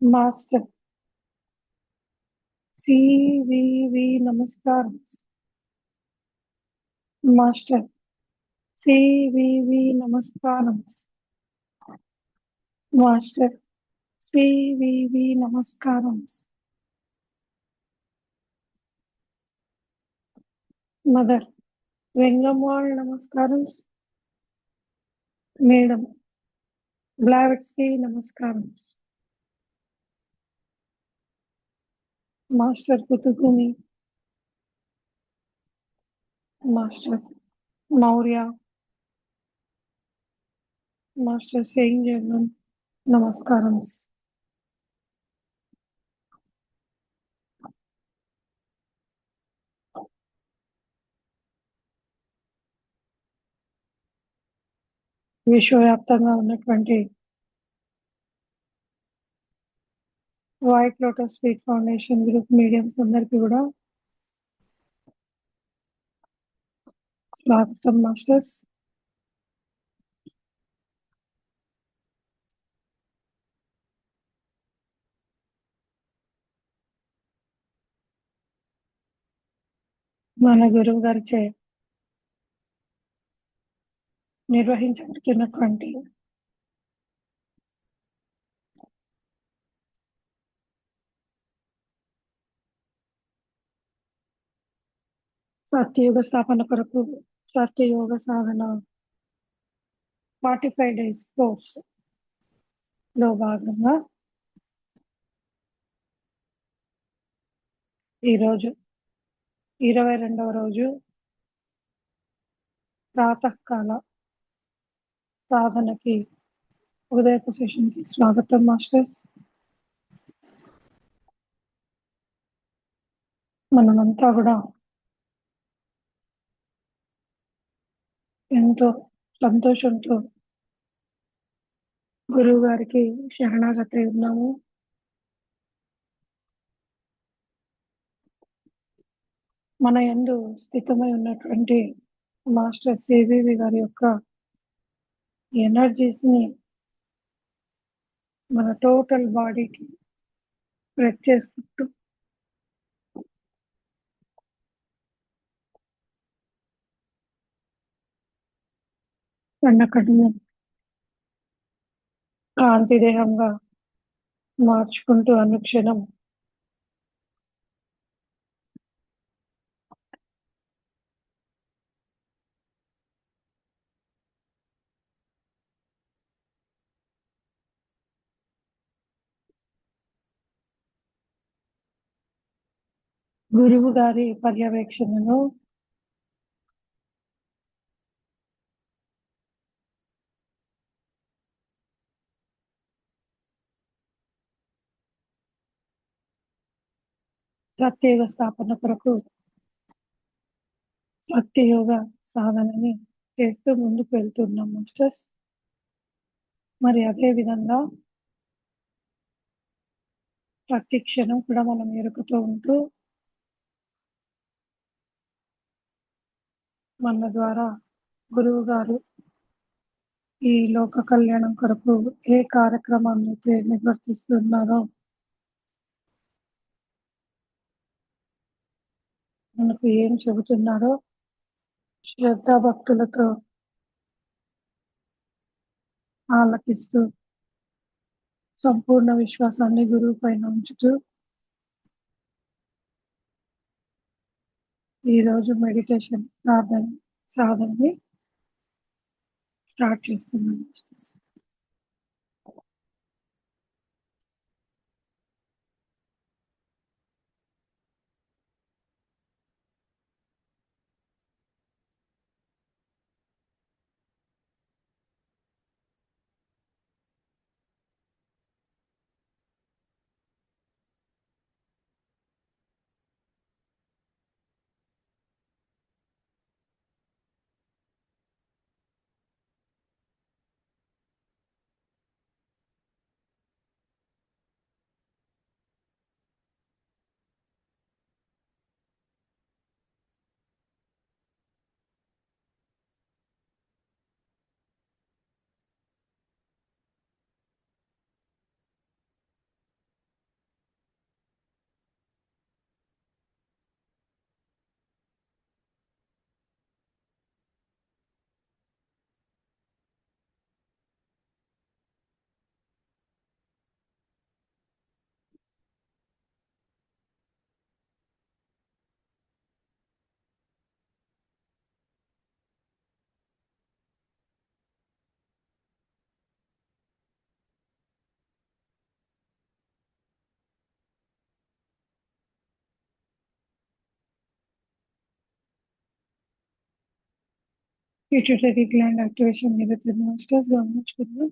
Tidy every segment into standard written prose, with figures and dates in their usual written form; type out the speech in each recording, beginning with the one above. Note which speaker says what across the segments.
Speaker 1: Master CVV నమస్కారం. Master CVV నమస్కారం. Master CVV నమస్కారం. మదర్ వెంగమ్మాళ్ నమస్కారం. మేడం బ్లావెట్స్కి నమస్కారం. Master Kuthumi, master Morya, master Saint Germain నమస్కారం. విశ్వవ్యాప్తంగా ఉన్నటువంటి white lotus sweet foundation group mediums అందరికీ కూడా స్వాగతం. మాస్టర్స్ మన గురువు గారిచే నిర్వహించబడుతున్నటువంటి సత్యయుగ స్థాపన కొరకు సత్యయోగ సాధన 45 డేస్ కోర్స్ లో భాగంగా ఈరోజు 22వ రోజు ప్రాతకాల సాధనకి ఉదయపు సెషన్కి స్వాగతం. మాస్టర్స్ మనమంతా కూడా ఎంతో సంతోషంతో గురువు గారికి శరణాగతి ఉన్నాము. మన యందు స్థితమై ఉన్నటువంటి మాస్టర్ సివివి గారి యొక్క ఎనర్జీస్ ని మన టోటల్ బాడీకి స్ప్రెడ్ చేసుకుంటూ కన్ను కాంతి దేహంగా మార్చుకుంటూ అనుక్షణం గురువు గారి పర్యవేక్షణను సత్యయుగ స్థాపన కొరకు సత్యయోగ సాధనని చేస్తూ ముందుకు వెళ్తున్నాం. మాస్టర్స్ మరి అదే విధంగా ప్రతి క్షణం కూడా మనం ఎరుకతో ఉంటూ మన ద్వారా గురువు గారు ఈ లోక కళ్యాణం కొరకు ఏ కార్యక్రమాన్ని అయితే నిర్వర్తిస్తున్నారో మనకు ఏం చెబుతున్నారో శ్రద్ధా భక్తులతో ఆలకిస్తూ సంపూర్ణ విశ్వాసాన్ని గురువు పైన ఉంచుతూ ఈరోజు మెడిటేషన్ ప్రార్థన సాధనని స్టార్ట్ చేసుకున్నాం. పిట్యూటరీ గ్లాండ్ యాక్టివేషన్ జరుగుతుంది. మాస్టర్స్ గమనించుకుందాం.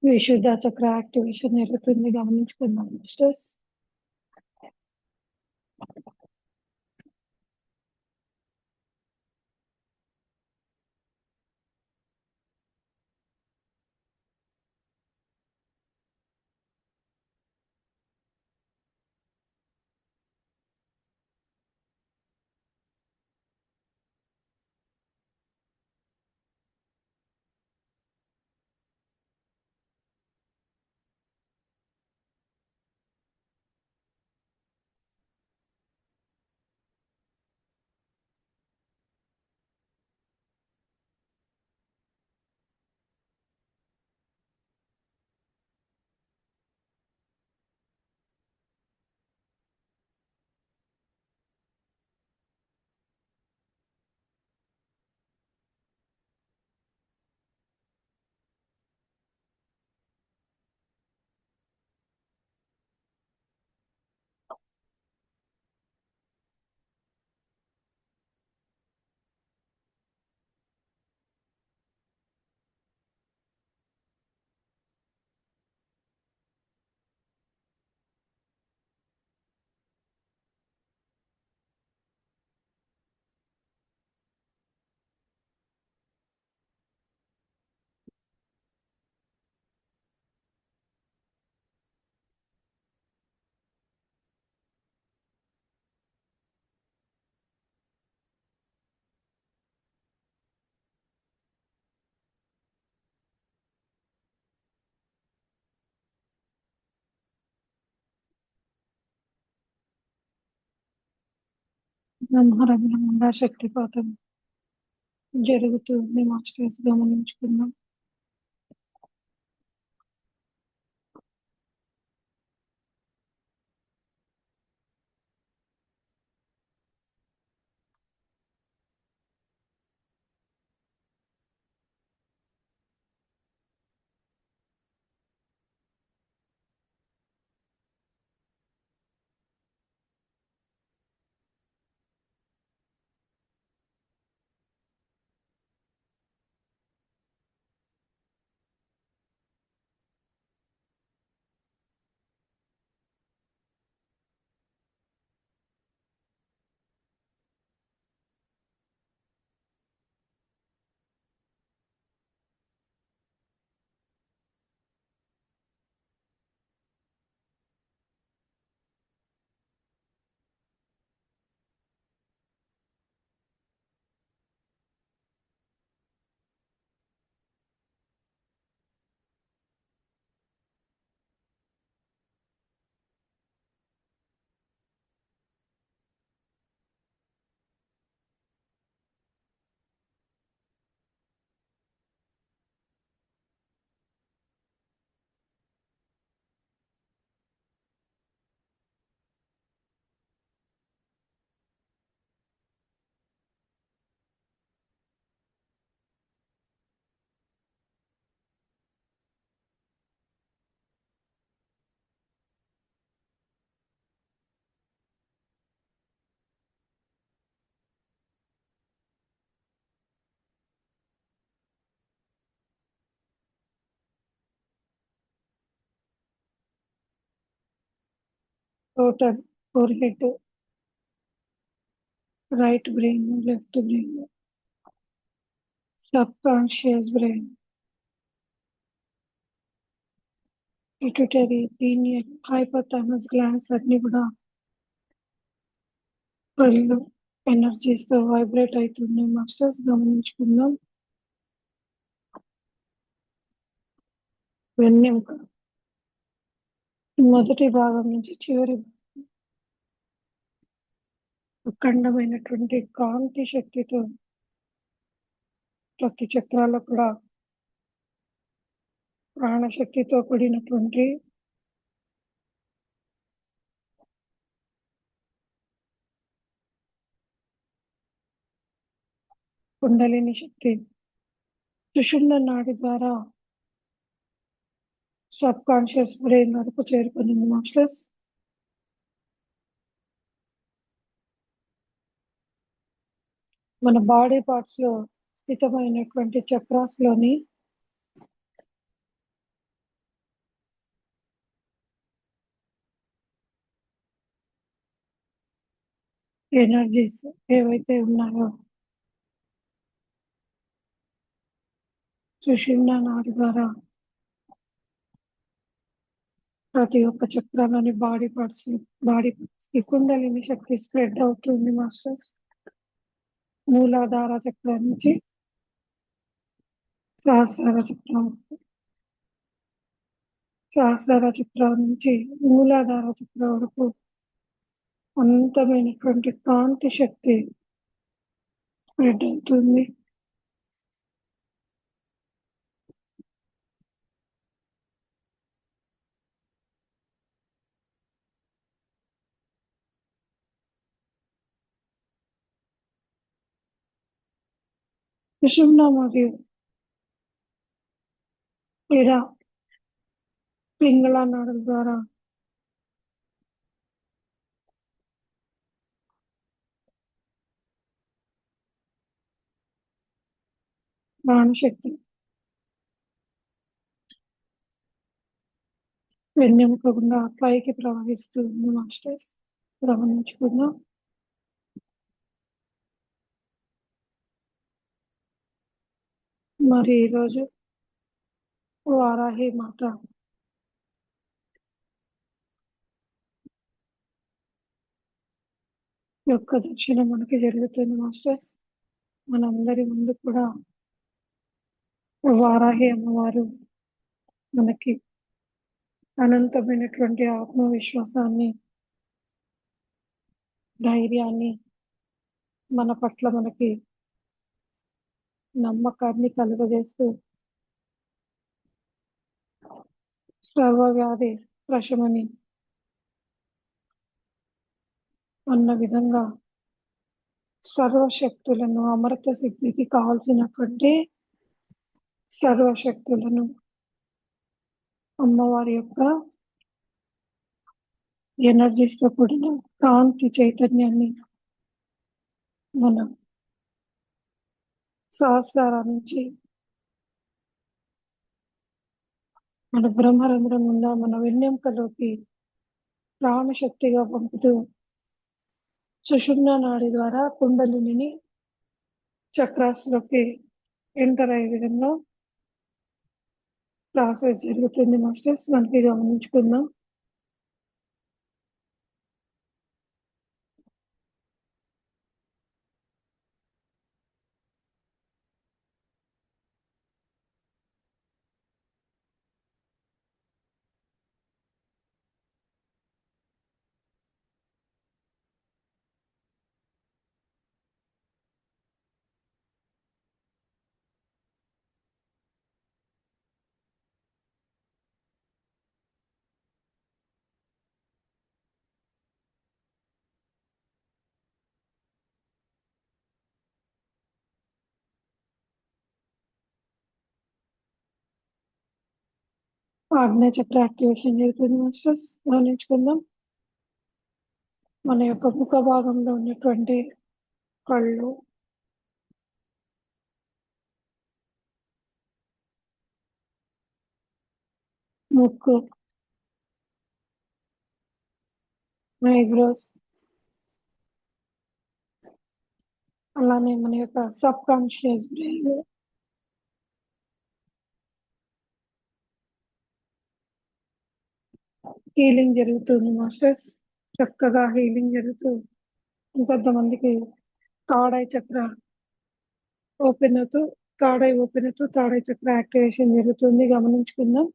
Speaker 1: విశుద్ధ చక్ర యాక్టివేషన్ జరుగుతుంది. గమనించుకుందాం మాస్టర్స్. బ్రహ్మరంధ్రంగా శక్తిపాతం జరుగుతుంది. మాస్టర్స్ గమనించుకుందాం. Total forehead, right brain, left brain, subconscious brain, pituitary, pineal, hypothalamus glands అన్ని కూడా 12 ఎనర్జీస్ తో వైబ్రేట్ అవుతుంది. మాస్టర్స్ గమనించుకుందాం. వెన్నెముక మొదటి భాగం నుంచి చివరి అఖండమైనటువంటి కాంతి శక్తితో ప్రతి చక్రాల్లో కూడా ప్రాణశక్తితో కూడినటువంటి కుండలిని శక్తి సుషుమ్న నాడి ద్వారా సబ్ కాన్షియస్ బ్రెయిన్ వరకు చేరుకునింది. మాస్టర్స్ మన బాడీ పార్ట్స్ లో స్థితమైనటువంటి చక్రాస్ లోని ఎనర్జీస్ ఏవైతే ఉన్నాయో సుషుమ్న నాడి ద్వారా ప్రతి ఒక్క చక్రంలోని బాడీ పార్ట్స్ కి కుండలిని శక్తి స్ప్రెడ్ అవుతుంది. మాస్టర్స్ మూలాధార చక్రం నుంచి సహస్రార చక్రం, సహస్రార చక్రం నుంచి మూలాధార చక్రం వరకు అనంతమైనటువంటి కాంతి శక్తి స్ప్రెడ్ అవుతుంది. సుషుమ్న మరియు లేదా పింగళ నాడుల ద్వారా ప్రాణశక్తి వెన్నెముక గుండా పైకి ప్రవహిస్తుంది. మాస్టర్స్ గమనించుకుందాం. మరి ఈరోజు వారాహి మాత యొక్క దర్శనం మనకి జరుగుతుంది. మాస్టర్స్ మనందరి ముందు కూడా వారాహి అమ్మవారు మనకి అనంతమైనటువంటి ఆత్మవిశ్వాసాన్ని, ధైర్యాన్ని, మన పట్ల మనకి నమ్మకాన్ని కలుగజేస్తూ సర్వవ్యాధి ప్రశమని అన్న విధంగా సర్వశక్తులను, అమృత సిద్ధికి కావాల్సినటువంటి సర్వశక్తులను అమ్మవారి యొక్క ఎనర్జీస్తో కూడిన కాంతి చైతన్యాన్ని మనం సహస్రాల నుంచి మన బ్రహ్మరంధ్రం గుండా మన వెన్నెముకలోకి ప్రాణశక్తిగా పంపుతూ సుషుమ్న నాడి ద్వారా కుండలిని చక్రాస్లోకి ఎంటర్ అయ్యే విధంగా ప్రాసెస్ జరుగుతుంది. మాస్టర్స్ మనకి గమనించుకుందాం. ఆగ్నేయ చక్ర యాక్టివేషన్ జరుగుతుంది. మాస్టర్స్ గమనించుకుందాం. మన యొక్క ముఖ భాగంలో ఉన్నటువంటి కళ్ళు, ముక్కు, ఐబ్రోస్, అలానే మన యొక్క సబ్ కాన్షియస్ బ్రెయిన్ హీలింగ్ జరుగుతుంది మాస్టర్స్. చక్కగా హీలింగ్ జరుగుతూ ఇంకొంతమందికి థర్డ్ ఐ చక్ర ఓపెన్ అవుతూ థర్డ్ ఐ చక్ర యాక్టివేషన్ జరుగుతుంది, గమనించుకుందాం.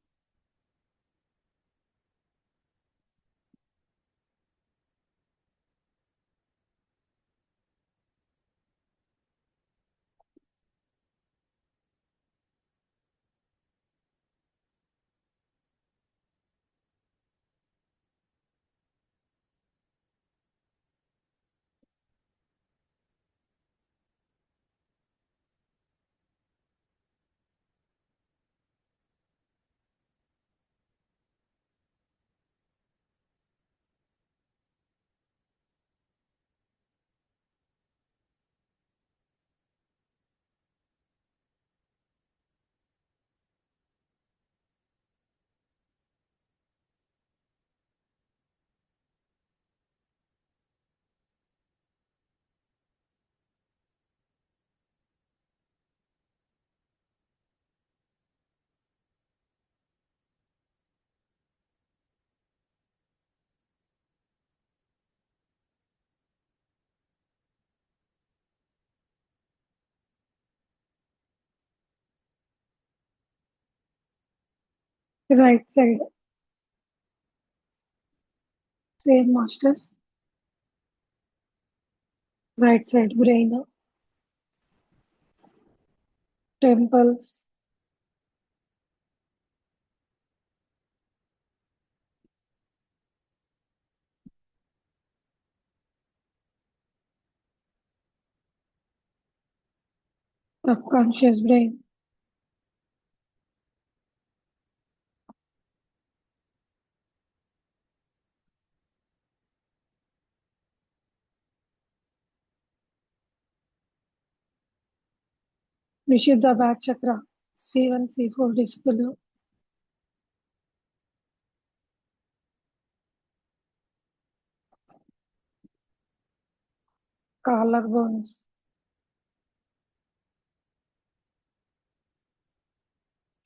Speaker 1: Right side same masters. Right side brain, temples, subconscious brain, విశుద్ధ బ్యాక్ చక్ర, C1 C4 డిస్కులు, కాలర్ బోన్స్,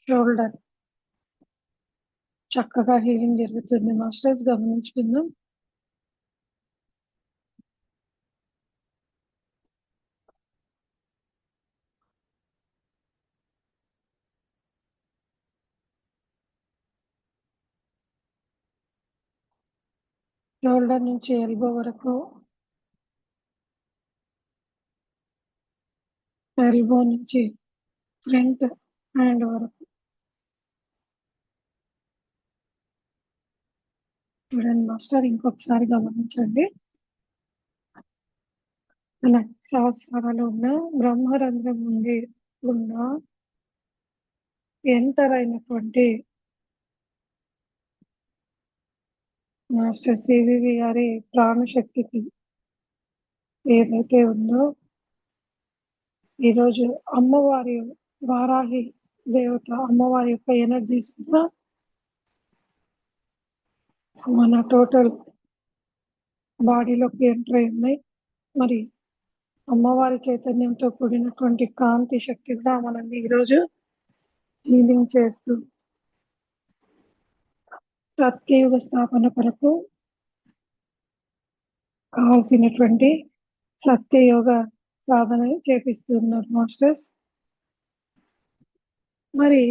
Speaker 1: షోల్డర్ చక్కగా హీలింగ్ జరుగుతుంది మాస్టర్స్, గమనించుకుందాం. షోల్డర్ నుంచి ఎల్బో వరకు, ఎల్బో నుంచి ఫ్రంట్ హ్యాండ్ వరకు చూడండి మాస్టర్. ఇంకొకసారి గమనించండి. మన సహస్రాలు ఉన్న బ్రహ్మరంధ్రం నుండి ఉన్న ఎంటర్ అయినటువంటి మాస్టర్ సివివి గారి ప్రాణశక్తికి ఏదైతే ఉందో ఈరోజు అమ్మవారి వారాహి దేవత అమ్మవారి యొక్క ఎనర్జీస్ కూడా మన టోటల్ బాడీలోకి ఎంటర్ అయి ఉన్నాయి. మరి అమ్మవారి చైతన్యంతో కూడినటువంటి కాంతి శక్తి కూడా మనల్ని ఈరోజు హీలింగ్ చేస్తూ సత్యయుగ స్థాపన కొరకు కావాల్సినటువంటి సత్యయోగ సాధన చేపిస్తున్నారు మాస్టర్స్. మరి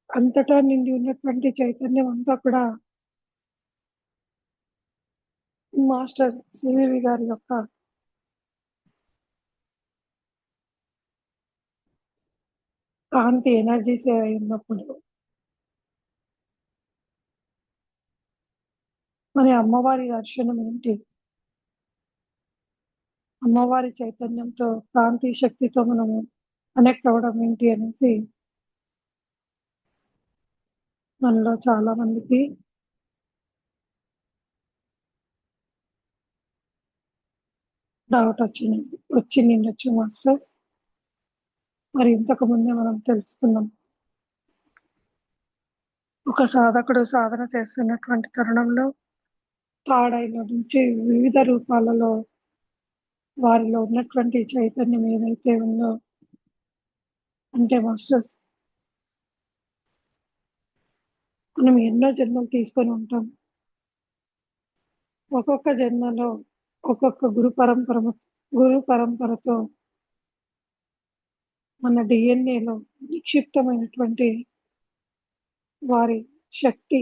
Speaker 1: అంతటా నిండి ఉన్నటువంటి చైతన్యం అంతా కూడా మాస్టర్ సివివి గారి యొక్క కాంతి ఎనర్జీస్ ఉన్నప్పుడు మరి అమ్మవారి దర్శనం ఏంటి, అమ్మవారి చైతన్యంతో కాంతి శక్తితో మనము కనెక్ట్ అవ్వడం ఏంటి అనేసి మనలో చాలా మందికి డౌట్ వచ్చి నిండొచ్చు మాస్టర్స్. మరి ఇంతకు ముందే మనం తెలుసుకున్నాం, ఒక సాధకుడు సాధన చేస్తున్నటువంటి తరుణంలో తాడైన నుంచి వివిధ రూపాలలో వారిలో ఉన్నటువంటి చైతన్యం ఏదైతే ఉందో అంటే మాస్టర్స్ మనం ఎన్నో జన్మలు తీసుకొని ఉంటాం. ఒక్కొక్క జన్మలో ఒక్కొక్క గురు పరంపరతో మన డిఎన్ఏలో నిక్షిప్తమైనటువంటి వారి శక్తి,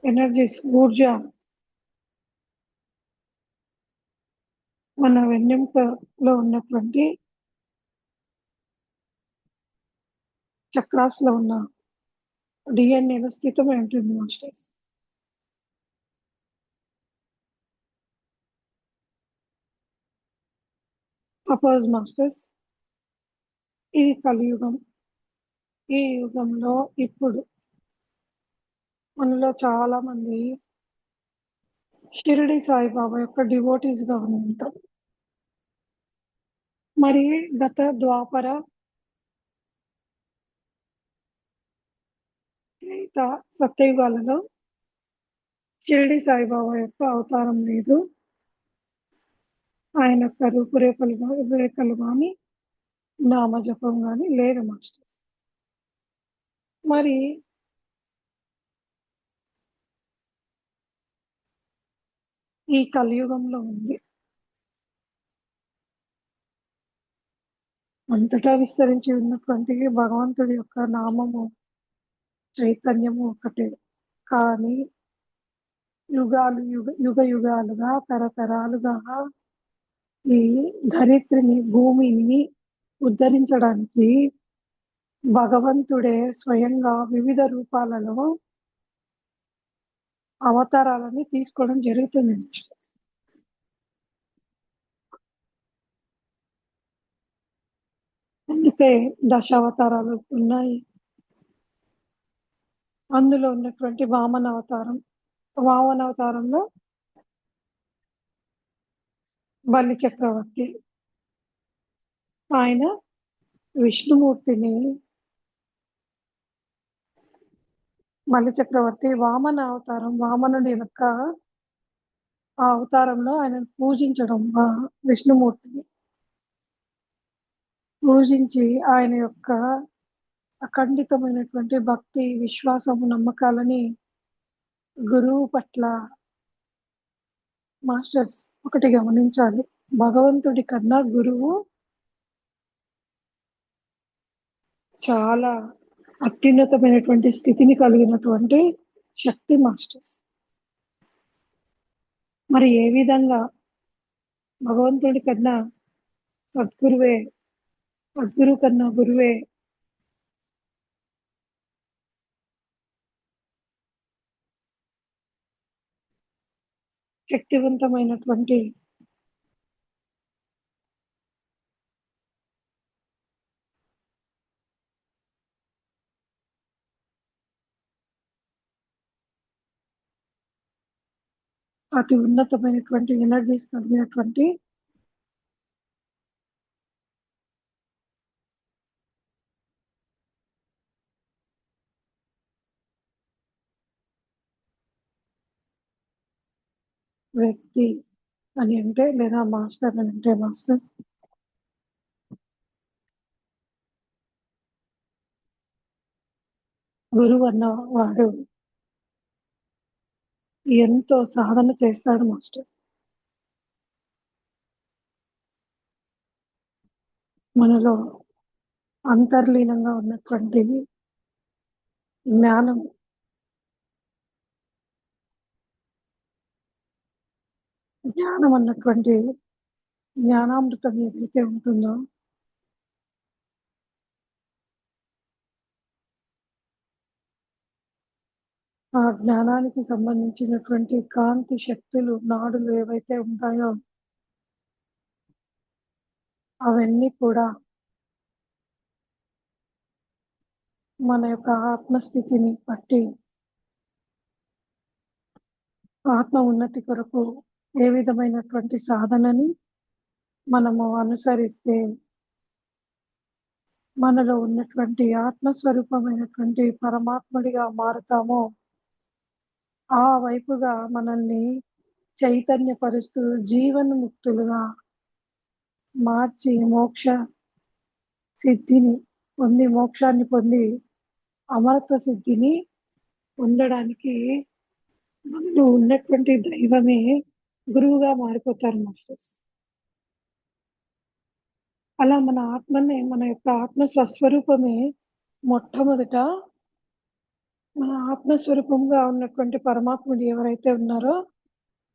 Speaker 1: ఎనర్జీస్, ఊర్జ మన వెన్నెముకలో ఉన్నటువంటి చక్రాస్‌లో ఉన్న డిఎన్ఏలో స్థితమై ఉంటుంది మాస్టర్స్. సపోజ్ మాస్టర్స్ ఇది కలియుగం. ఈ యుగంలో ఇప్పుడు మనలో చాలా మంది షిరిడి సాయిబాబా యొక్క డివోటీస్‌గా ఉంటారు. మరి గత ద్వాపర, త్రేత, సత్యయుగాలలో షిరిడి సాయిబాబా యొక్క అవతారం లేదు. ఆయన యొక్క రూపురేఖలు గాని, నామజపం గాని లేదు మాస్టర్స్. మరి ఈ కలియుగంలో ఉంది. అంతటా విస్తరించి ఉన్నటువంటి భగవంతుడి యొక్క నామము, చైతన్యము ఒకటే. కానీ యుగాలుగా తరతరాలుగా ఈ ధరిత్రిని, భూమిని ఉద్ధరించడానికి భగవంతుడే స్వయంగా వివిధ రూపాలలో అవతారాలని తీసుకోవడం జరుగుతుంది మాస్టర్స్. అందుకే దశావతారాలు ఉన్నాయి. అందులో ఉన్నటువంటి వామన అవతారంలో బలి చక్రవర్తి. ఆయన విష్ణుమూర్తిని బలి చక్రవర్తి వామనుడి యొక్క ఆ అవతారంలో ఆయనను పూజించడం, విష్ణుమూర్తిని పూజించి ఆయన యొక్క అఖండితమైనటువంటి భక్తి, విశ్వాసము, నమ్మకాలని గురువు పట్ల మాస్టర్స్ ఒకటి గమనించాలి. భగవంతుడి కన్నా గురువు చాలా అత్యున్నతమైనటువంటి స్థితిని కలిగినటువంటి శక్తి మాస్టర్స్. మరి ఏ విధంగా భగవంతుడి కన్నా సద్గురు కన్నా గురువే శక్తివంతమైనటువంటి అతి ఉన్నతమైనటువంటి ఎనర్జీస్ కలిగినటువంటి వ్యక్తి అని అంటే, లేదా మాస్టర్ అని అంటే మాస్టర్స్ గురువు అన్నవాడు ఎంతో సాధన చేస్తాడు మాస్టర్స్. మనలో అంతర్లీనంగా ఉన్నటువంటి జ్ఞానం అన్నటువంటి జ్ఞానామృతం ఏదైతే ఉంటుందో ఆ జ్ఞానానికి సంబంధించినటువంటి కాంతి శక్తులు, నాడులు ఏవైతే ఉంటాయో అవన్నీ కూడా మన యొక్క ఆత్మస్థితిని బట్టి ఆత్మ ఉన్నతి కొరకు ఏ విధమైనటువంటి సాధనని మనము అనుసరిస్తే మనలో ఉన్నటువంటి ఆత్మస్వరూపమైనటువంటి పరమాత్ముడిగా మారుతామో ఆ వైపుగా మనల్ని చైతన్యపరుస్తూ జీవన్ముక్తులుగా మార్చి సిద్ధిని మోక్షాన్ని పొంది అమరత్వ సిద్ధిని పొందడానికి మనలో ఉన్నటువంటి దైవమే గురువుగా మారిపోతారు మాస్టర్స్. అలా మన యొక్క ఆత్మ స్వస్వరూపమే మొట్టమొదట మన ఆత్మస్వరూపంగా ఉన్నటువంటి పరమాత్ముడు ఎవరైతే ఉన్నారో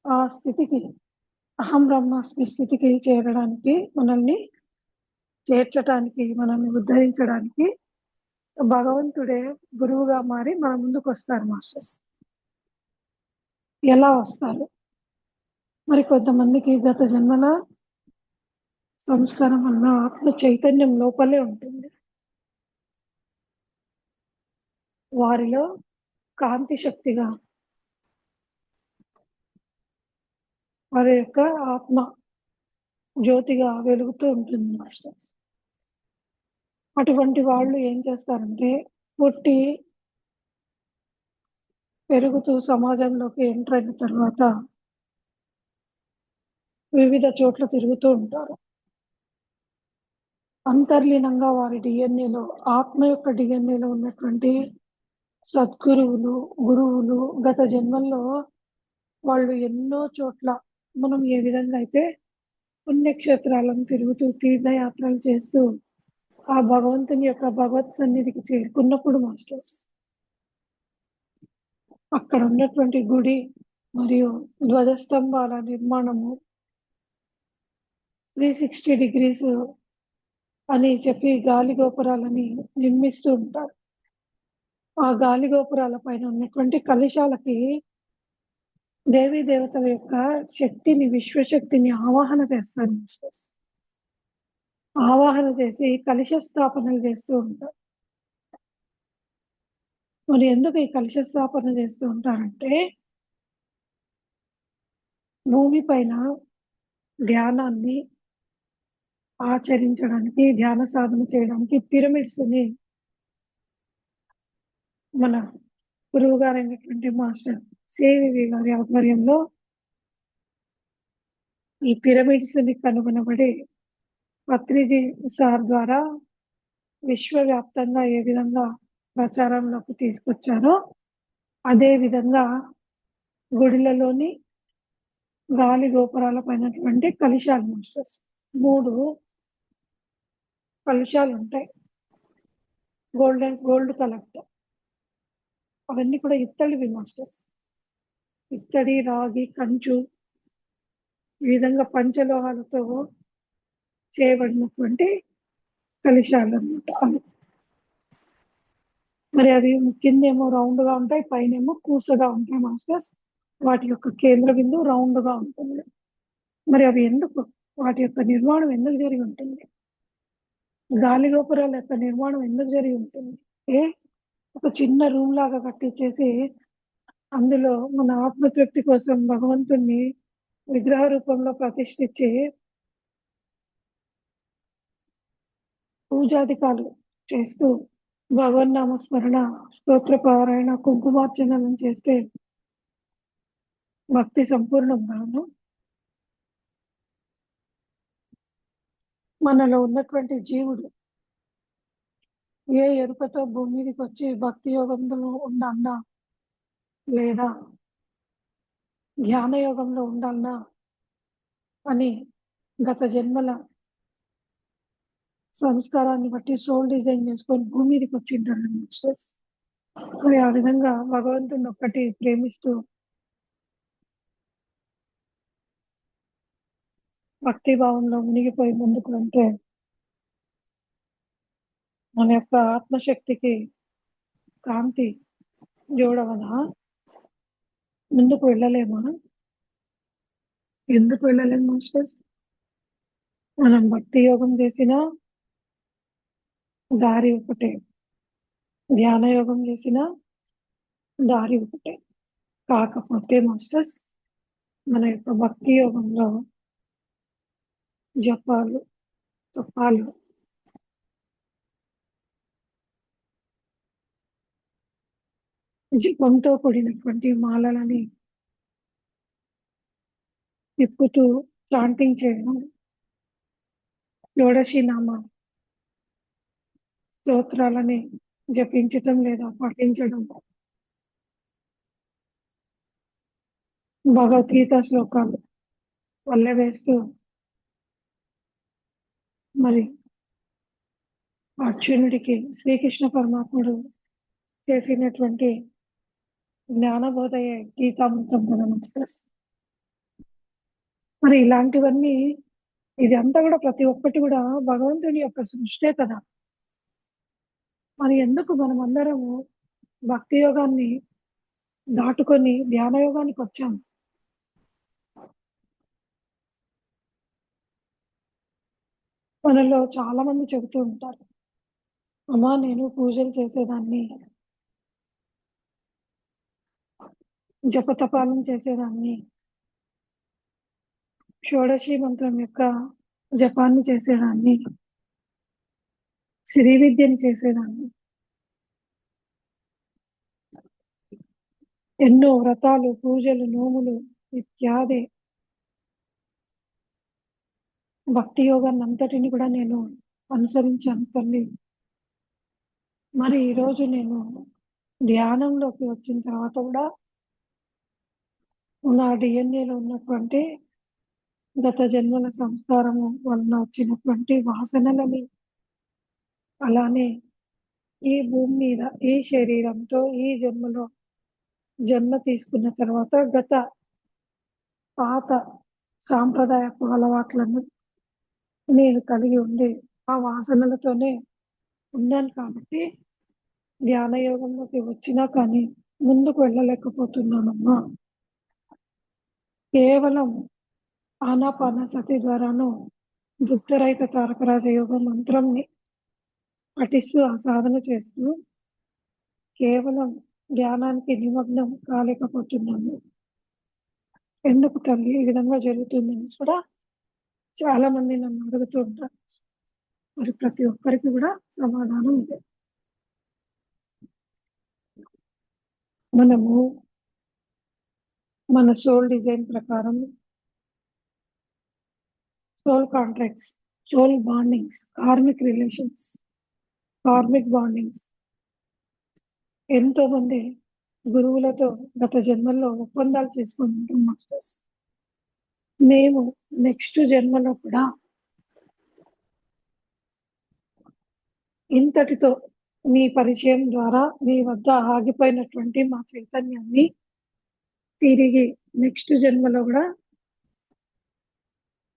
Speaker 1: ఆ స్థితికి, అహం బ్రహ్మాస్మి స్థితికి చేరడానికి, మనల్ని ఉద్ధరించడానికి భగవంతుడే గురువుగా మారి మన ముందుకొస్తారు మాస్టర్స్. ఎలా వస్తారు? మరి కొంతమందికి గత జన్మల సంస్కారం వల్ల ఆత్మ చైతన్యం లోపలే ఉంటుంది. వారిలో కాంతి శక్తిగా వారి యొక్క ఆత్మ జ్యోతిగా వెలుగుతూ ఉంటుంది మాస్టర్స్. అటువంటి వాళ్ళు ఏం చేస్తారంటే పుట్టి పెరుగుతూ సమాజంలోకి ఎంటర్ అయిన తర్వాత వివిధ చోట్ల తిరుగుతూ ఉంటారు. అంతర్లీనంగా వారి డిఎన్ఏలో, ఆత్మ యొక్క డిఎన్ఏలో ఉన్నటువంటి సద్గురువులు, గురువులు గత జన్మల్లో వాళ్ళు ఎన్నో చోట్ల మనం ఏ విధంగా అయితే పుణ్యక్షేత్రాలను తిరుగుతూ తీర్థయాత్రలు చేస్తూ ఆ భగవంతుని యొక్క భగవత్ సన్నిధికి చేరుకున్నప్పుడు మాస్టర్స్ అక్కడ ఉన్నటువంటి గుడి మరియు ధ్వజస్తంభాల నిర్మాణము 360 డిగ్రీస్ అని చెప్పి గాలి గోపురాలని నిర్మిస్తూ ఉంటారు. ఆ గాలి గోపురాల పైన ఉన్నటువంటి కలశాలకి దేవీ దేవతల యొక్క శక్తిని, విశ్వశక్తిని ఆవాహన చేస్తారు మాస్టర్స్. ఆవాహన చేసి కలశ స్థాపనలు చేస్తూ ఉంటారు. మరి ఎందుకు ఈ కలశ స్థాపన చేస్తూ ఉంటారంటే భూమి పైన ధ్యానాన్ని ఆచరించడానికి, ధ్యాన సాధన చేయడానికి పిరమిడ్స్ ని మన గురువు గారైనటువంటి మాస్టర్ సివివి గారి ఆధ్వర్యంలో ఈ పిరమిడ్స్ ని కనుగొనబడి పత్రిజీ సార్ ద్వారా విశ్వవ్యాప్తంగా ఏ విధంగా ప్రచారంలోకి తీసుకొచ్చారో అదే విధంగా గుడిలలోని గాలి గోపురాల పైనటువంటి కలశాలు మాస్టర్స్ 3 కలశాలు ఉంటాయి. గోల్డ్ కలర్తో అవన్నీ కూడా ఇత్తడివి మాస్టర్స్. ఇత్తడి, రాగి, కంచు ఈ విధంగా పంచలోహాలతో చేయబడినటువంటి కలశాలు అన్నమాట అవి. మరి అవి కిందేమో రౌండ్ గా ఉంటాయి, పైనేమో కూసగా ఉంటాయి మాస్టర్స్. వాటి యొక్క కేంద్ర బిందువు రౌండ్ గా ఉంటుంది. మరి అవి ఎందుకు, వాటి యొక్క నిర్మాణం ఎందుకు జరిగి ఉంటుంది? గాలి గోపురాల యొక్క నిర్మాణం ఎందుకు జరిగి ఉంటుంది? ఒక చిన్న రూమ్ లాగా కట్టించేసి అందులో మన ఆత్మతృప్తి కోసం భగవంతుణ్ణి విగ్రహ రూపంలో ప్రతిష్ఠించి పూజాధికాలు చేస్తూ భగవన్నామ స్మరణ, స్తోత్ర పారాయణ, కుంకుమార్చనలను చేస్తే భక్తి సంపూర్ణం కాను. మనలో ఉన్నటువంటి జీవుడు ఏ ఎరుకతో భూమి మీదకి వచ్చి భక్తి యోగంలో ఉండాలన్నా లేదా ధ్యాన యోగంలో ఉండాలన్నా అని గత జన్మల సంస్కారాన్ని బట్టి సోల్ డిజైన్ చేసుకొని భూమి మీదకి వచ్చింటారు మాస్టర్స్. మరి ఆ విధంగా భగవంతుని ఒక్కటి ప్రేమిస్తూ భక్తి భావంలో మునిగిపోయి ముందుకు వెళ్తే మన యొక్క ఆత్మశక్తికి కాంతి జోడవదా? ముందుకు వెళ్ళలేమా? ఎందుకు వెళ్ళలేము మాస్టర్స్? మనం భక్తి యోగం చేసిన దారి ఒకటే, ధ్యాన యోగం చేసిన దారి ఒకటే. కాకపోతే మాస్టర్స్ మన యొక్క భక్తి యోగంలో జపాలు, తపాలు, జపంతో కూడినటువంటి మాలలని తిప్పుతూ చాంటింగ్ చేయడం, షోడశి నామ స్తోత్రాలని జపించటం లేదా పఠించడం, భగవద్గీత శ్లోకాలు వల్లెవేస్తూ మరి అర్జునుడికి శ్రీకృష్ణ పరమాత్ముడు చేసినటువంటి జ్ఞానబోధయే గీతామృతం కదా మాస్టర్స్. మరి ఇలాంటివన్నీ ఇదంతా కూడా ప్రతి ఒక్కటి కూడా భగవంతుని యొక్క సృష్టే కదా. మరి ఎందుకు మనం అందరము భక్తి యోగాన్ని దాటుకొని ధ్యాన యోగానికి వచ్చాం? మనలో చాలా మంది చెబుతూ ఉంటారు, అమ్మా నేను పూజలు చేసేదాన్ని, జపతపాలను చేసేదాన్ని, షోడశి మంత్రం యొక్క జపాన్ని చేసేదాన్ని, శ్రీ విద్యను చేసేదాన్ని, ఎన్నో వ్రతాలు, పూజలు, నోములు ఇత్యాది భక్తి యోగాన్ని అంతటిని కూడా నేను అనుసరించాను తల్లి. మరి ఈరోజు నేను ధ్యానంలోకి వచ్చిన తర్వాత కూడా నా డిఎన్ఏలో ఉన్నటువంటి గత జన్మల సంస్కారము వలన వచ్చినటువంటి వాసనలని, అలానే ఈ భూమి మీద ఈ శరీరంతో ఈ జన్మలో జన్మ తీసుకున్న తర్వాత గత పాత సాంప్రదాయపు అలవాట్లను నేను కలిగి ఉండి ఆ వాసనలతోనే ఉన్నాను కాబట్టి ధ్యాన యోగంలోకి వచ్చినా కానీ ముందుకు వెళ్ళలేకపోతున్నానమ్మా. కేవలం ఆనాపానసతి ద్వారాను దుగ్ధరహిత తారక రాజయోగ మంత్రంని పఠిస్తూ ఆ సాధన చేస్తూ కేవలం ధ్యానానికి నిమగ్నం కాలేకపోతున్నాను. ఎందుకు తల్లి ఈ విధంగా జరుగుతుందని కూడా చాలా మంది నన్ను అడుగుతూ ఉంటారు. మరి ప్రతి ఒక్కరికి కూడా సమాధానం ఇదే. మనము మన సోల్ డిజైన్ ప్రకారం soul contracts, soul bondings, karmic relations, karmic bondings ఎంతో మంది గురువులతో గత జన్మల్లో ఒప్పందాలు చేసుకొని ఉంటాం మాస్టర్స్. మేము నెక్స్ట్ జన్మలో కూడా ఇంతటితో మీ పరిచయం ద్వారా మీ వద్ద ఆగిపోయినటువంటి మా చైతన్యాన్ని తిరిగి నెక్స్ట్ జన్మలో కూడా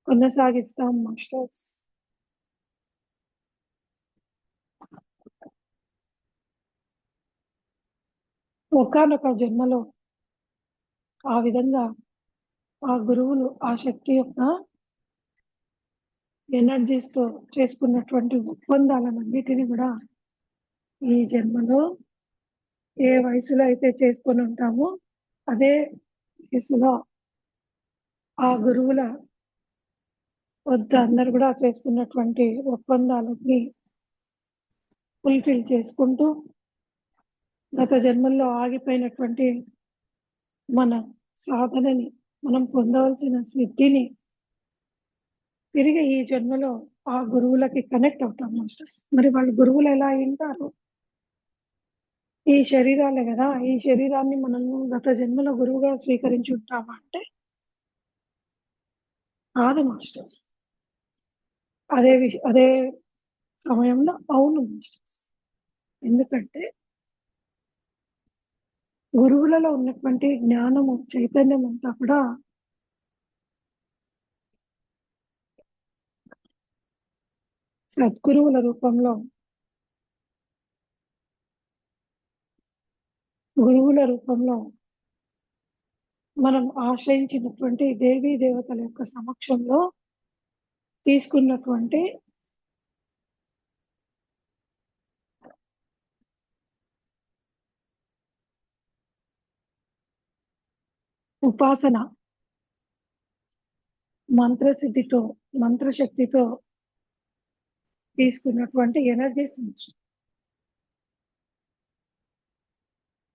Speaker 1: కొనసాగిస్తాం మాస్టర్స్. ఒకానొక జన్మలో ఆ విధంగా ఆ గురువులు ఆ శక్తి యొక్క ఎనర్జీస్తో చేసుకున్నటువంటి ఒప్పందాలన్నిటిని కూడా ఈ జన్మలో ఏ వయసులో అయితే చేసుకొని ఉంటామో అదే వయసులో ఆ గురువుల వద్ద అందరు కూడా చేసుకున్నటువంటి ఒప్పందాలని ఫుల్ఫిల్ చేసుకుంటూ గత జన్మల్లో ఆగిపోయినటువంటి మన సాధనని, మనం పొందవలసిన సిద్ధిని తిరిగి ఈ జన్మలో ఆ గురువులకి కనెక్ట్ అవుతాం మాస్టర్స్. మరి వాళ్ళు గురువులు ఎలా ఉంటారు? ఈ శరీరాలే కదా. ఈ శరీరాన్ని మనము గత జన్మలో గురువుగా స్వీకరించి ఉంటామా అంటే కాదు మాస్టర్స్. అదే సమయంలో అవును మాస్టర్స్. ఎందుకంటే గురువులలో ఉన్నటువంటి జ్ఞానము, చైతన్యం అంతా కూడా సద్గురువుల రూపంలో, గురువుల రూపంలో మనం ఆశ్రయించినటువంటి దేవీ దేవతల యొక్క సమక్షంలో తీసుకున్నటువంటి ఉపాసన, మంత్రసిద్ధితో, మంత్రశక్తితో తీసుకున్నటువంటి ఎనర్జీస్ నుంచి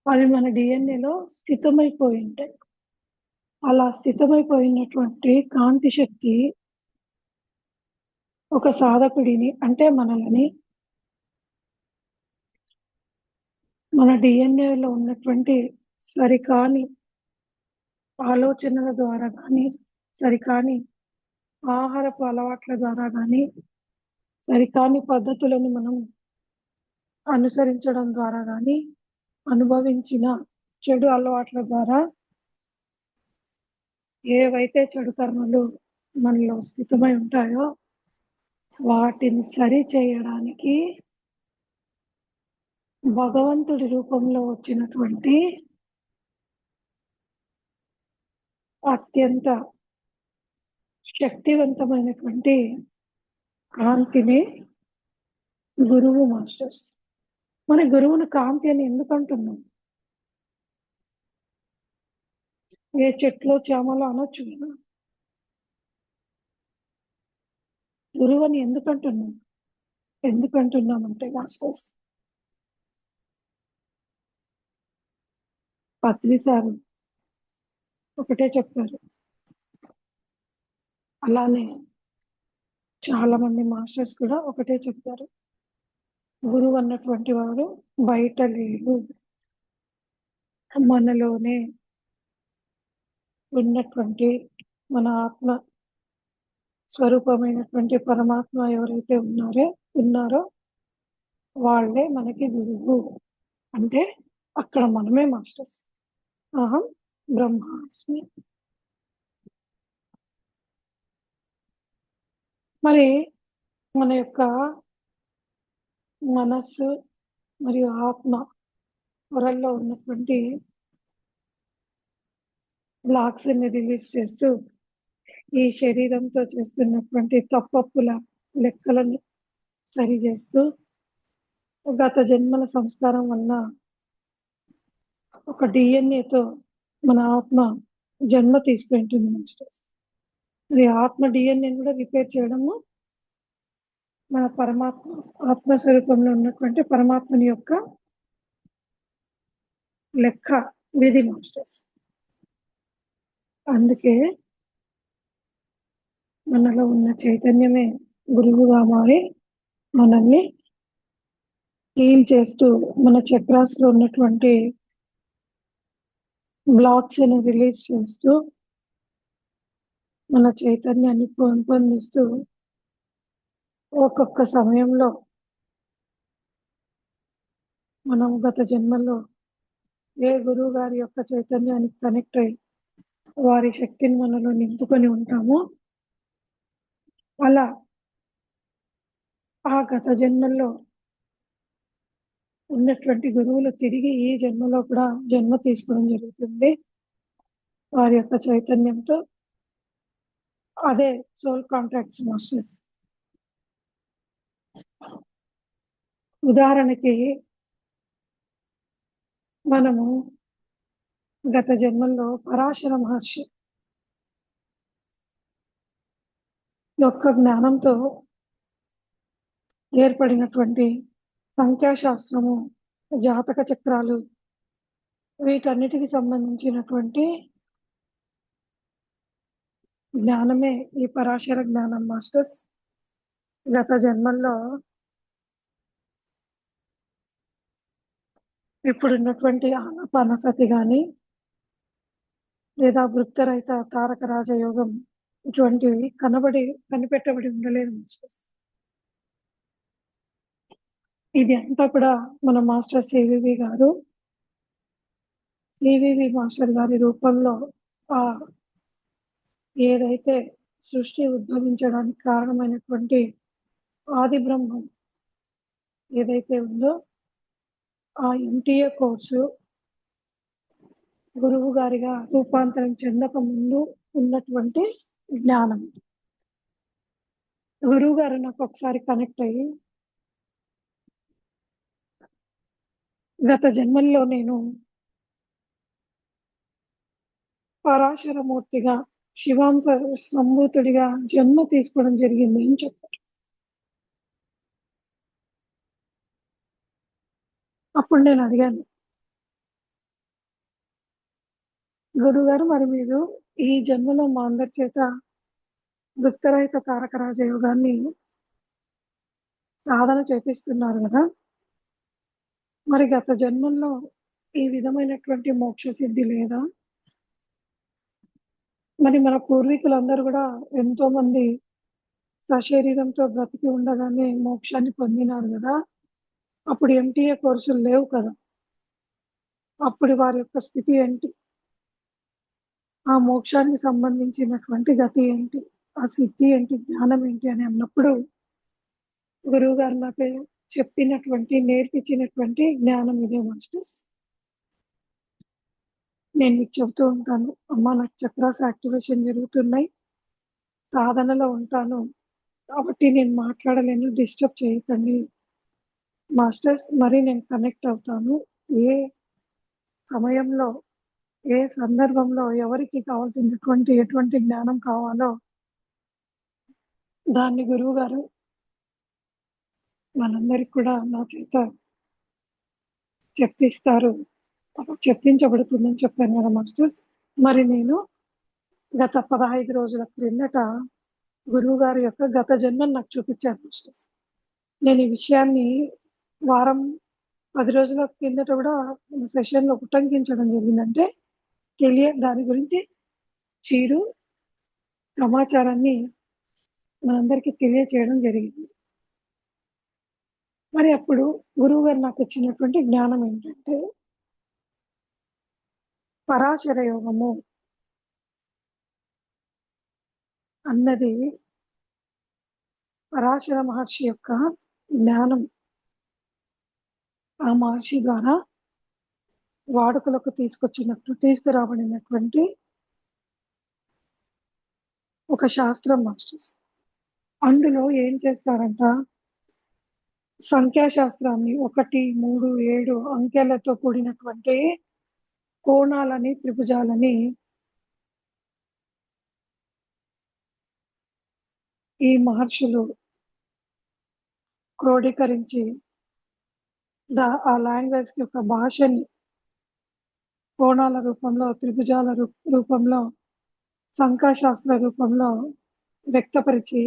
Speaker 1: అవి మన డిఎన్ఏలో స్థితమైపోయి ఉంటాయి. అలా స్థితమైపోయినటువంటి కాంతి శక్తి ఒక సాధకుడిని అంటే మనల్ని మన డిఎన్ఏలో ఉన్నటువంటి సరికాని ఆలోచనల ద్వారా కానీ, సరికాని ఆహారపు అలవాట్ల ద్వారా కానీ, సరికాని పద్ధతులను మనం అనుసరించడం ద్వారా కానీ, అనుభవించిన చెడు అలవాట్ల ద్వారా ఏవైతే చెడు కర్మలు మనలో స్థితమై ఉంటాయో వాటిని సరి చేయడానికి భగవంతుడి రూపంలో వచ్చినటువంటి అత్యంత శక్తివంతమైనటువంటి కాంతిని గురువు మాస్టర్స్. మన గురువును కాంతి అని ఎందుకు అంటున్నాం? ఏ చెట్లో చేమలో అనొచ్చు కదా. గురువు అని ఎందుకు అంటున్నామంటే మాస్టర్స్, పత్రి సార్ ఒకటే చెప్పారు. అలానే చాలా మంది మాస్టర్స్ కూడా ఒకటే చెప్పారు. గురువు అన్నటువంటి వాడు బయట లేడు, మనలోనే ఉన్నటువంటి మన ఆత్మ స్వరూపమైనటువంటి పరమాత్మ ఎవరైతే ఉన్నారో వాళ్ళే మనకి గురువు. అంటే అక్కడ మనమే మాస్టర్స్. అహం బ్రహ్మాస్మి. మరి మన యొక్క మనస్సు మరియు ఆత్మ పొరల్లో ఉన్నటువంటి బ్లాక్స్ ని రిలీజ్ చేస్తూ ఈ శరీరంతో చేస్తున్నటువంటి తప్పప్పుల లెక్కలను సరి చేస్తూ గత జన్మల సంస్కారం వల్ల ఒక డిఎన్ఏతో మన ఆత్మ జన్మ తీసుకుంటుంది మాస్టర్స్. మరి ఆత్మ డిఎన్ఏ కూడా రిపేర్ చేయడము మన పరమాత్మ ఆత్మస్వరూపంలో ఉన్నటువంటి పరమాత్మని యొక్క లెక్క విధి మాస్టర్స్. అందుకే మనలో ఉన్న చైతన్యమే గురువుగా మారి మనల్ని హీల్ చేస్తూ మన చక్రాస్ లో ఉన్నటువంటి బ్లాక్స్ ని రిలీజ్ చేస్తూ మన చైతన్యాన్ని పెంపొందిస్తూ ఒక్కొక్క సమయంలో మనం గత జన్మల్లో ఏ గురువు గారి యొక్క చైతన్యానికి కనెక్ట్ అయ్యి వారి శక్తిని మనలో నింపుకొని ఉంటామో అలా ఆ గత జన్మల్లో ఉన్నటువంటి గురువులు తిరిగి ఈ జన్మలో కూడా జన్మ తీసుకోవడం జరుగుతుంది వారి యొక్క చైతన్యంతో. అదే సోల్ కాంటాక్ట్స్ మాస్టర్స్. ఉదాహరణకి మనము గత జన్మల్లో పరాశర మహర్షి యొక్క జ్ఞానంతో ఏర్పడినటువంటి సంఖ్యాశాస్త్రము, జాతక చక్రాలు, వీటన్నిటికి సంబంధించినటువంటి జ్ఞానమే ఈ పరాశర జ్ఞానం మాస్టర్స్. గత జన్మల్లో ఇప్పుడున్నటువంటి ఆనాపానసతి కానీ లేదా వృత్తరహిత తారక రాజయోగం ఇటువంటివి కనిపెట్టబడి ఉండలేదు మాస్టర్స్. ఇది అంతా కూడా మన మాస్టర్ సివివి గారు, సివివి మాస్టర్ గారి రూపంలో ఆ ఏదైతే సృష్టి ఉద్భవించడానికి కారణమైనటువంటి ఆది బ్రహ్మం ఏదైతే ఉందో ఆ ఎంటీఏ కోర్సు గురువు గారిగా రూపాంతరం చెందక ముందు ఉన్నటువంటి జ్ఞానం. గురువు గారు నాకు ఒకసారి కనెక్ట్ అయ్యి గత జన్మల్లో నేను పరాశరమూర్తిగా శివాంశ సంభూతుడిగా జన్మ తీసుకోవడం జరిగింది అని చెప్పారు. అప్పుడు నేను అడిగాను, గురువుగారు మరి మీరు ఈ జన్మలో మా అందరి చేత వృత్తరహిత తారక రాజయోగాన్ని సాధన చేపిస్తున్నారు గదా! మరి గత జన్మల్లో ఈ విధమైనటువంటి మోక్ష సిద్ధి లేదా? మరి మన పూర్వీకులందరూ గూడా ఎంతోమంది సశరీరంతో బ్రతికి ఉండగానే మోక్షాన్ని పొందినారు గదా! అప్పుడు ఎంటీఏ కోర్సులు లేవు కదా! అప్పుడు వారి యొక్క స్థితి ఏంటి? ఆ మోక్షానికి సంబంధించినటువంటి గతి ఏంటి? ఆ సిద్ధి ఏంటి? జ్ఞానం ఏంటి? అని అన్నప్పుడు గురువుగారు నాకు నేర్పించినటువంటి జ్ఞానం ఇదే మాస్టర్స్. నేను మీకు చెబుతూ ఉంటాను. అమ్మా నాకు చక్రాస్ యాక్టివేషన్ జరుగుతున్నాయి. సాధనలో ఉంటాను. కాబట్టి నేను మాట్లాడలేను. డిస్టర్బ్ చేయకండి మాస్టర్స్. మరి నేను కనెక్ట్ అవుతాను. ఏ సమయంలో, ఏ సందర్భంలో ఎవరికి కావాల్సినటువంటి ఎటువంటి జ్ఞానం కావాలో దాన్ని గురువుగారు మనందరికి కూడా నా చేత చెప్పిస్తారు. చెప్పించబడుతుందని చెప్పాను కదా మాస్టర్స్. మరి నేను గత 15 రోజుల క్రిందట గురువుగారి యొక్క గత జన్మను నాకు చూపించారు మాస్టర్స్. నేను ఈ విషయాన్ని వారం 10 రోజుల కిందట కూడా సెషన్‌లో ఉటంకించడం జరిగిందంటే దాని గురించి చీరు సమాచారాన్ని మనందరికీ తెలియచేయడం జరిగింది. మరి అప్పుడు గురువుగారు నాకిచ్చినటువంటి జ్ఞానం ఏంటంటే పరాశర యోగము అన్నది పరాశర మహర్షి యొక్క జ్ఞానం. ఆ మహర్షి ద్వారా వాడుకలోకి తీసుకురాబడినటువంటి ఒక శాస్త్రం మాస్టర్స్. అందులో ఏం చేస్తారంట, సంఖ్యాశాస్త్రాన్ని 1, 3, 7 అంకెలతో కూడినటువంటి కోణాలని, త్రిభుజాలని ఈ మహర్షులు క్రోడీకరించి ఆ లాంగ్వేజ్‌కి ఒక భాషని కోణాల రూపంలో, త్రిభుజాల రూపంలో, సంఖ్యాశాస్త్ర రూపంలో వ్యక్తపరిచి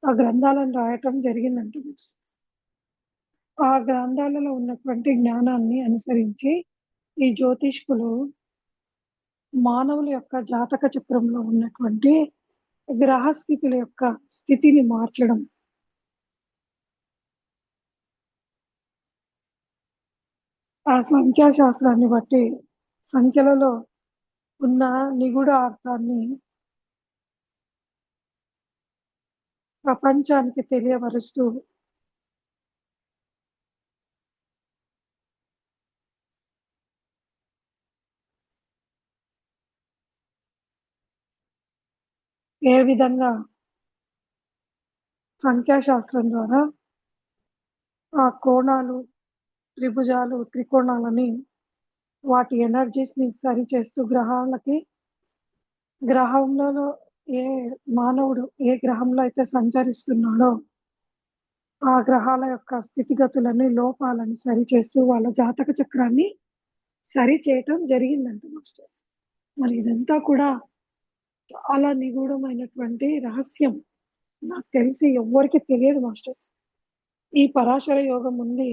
Speaker 1: ఆ గ్రంథాలను రాయటం జరిగిందంట మాస్టర్స్. ఆ గ్రంథాలలో ఉన్నటువంటి జ్ఞానాన్ని అనుసరించి ఈ జ్యోతిష్కులు మానవుల యొక్క జాతక చక్రంలో ఉన్నటువంటి గ్రహస్థితుల యొక్క స్థితిని మార్చడం. ఆ సంఖ్యాశాస్త్రాన్ని బట్టి సంఖ్యలలో ఉన్న నిగూఢ అర్థాన్ని ప్రపంచానికి తెలియపరుస్తూ ఏ విధంగా సంఖ్యాశాస్త్రం ద్వారా ఆ కోణాలు, త్రిభుజాలు, త్రికోణాలని వాటి ఎనర్జీస్‌ని సరిచేస్తూ గ్రహంలో ఏ మానవుడు ఏ గ్రహంలో అయితే సంచరిస్తున్నాడో ఆ గ్రహాల యొక్క స్థితిగతులని, లోపాలని సరిచేస్తూ వాళ్ళ జాతక చక్రాన్ని సరిచేయటం జరిగిందంట మాస్టర్స్. మరి ఇదంతా కూడా చాలా నిగూఢమైనటువంటి రహస్యం. నాకు తెలిసి ఎవ్వరికీ తెలియదు మాస్టర్స్. ఈ పరాశర యోగం ఉంది.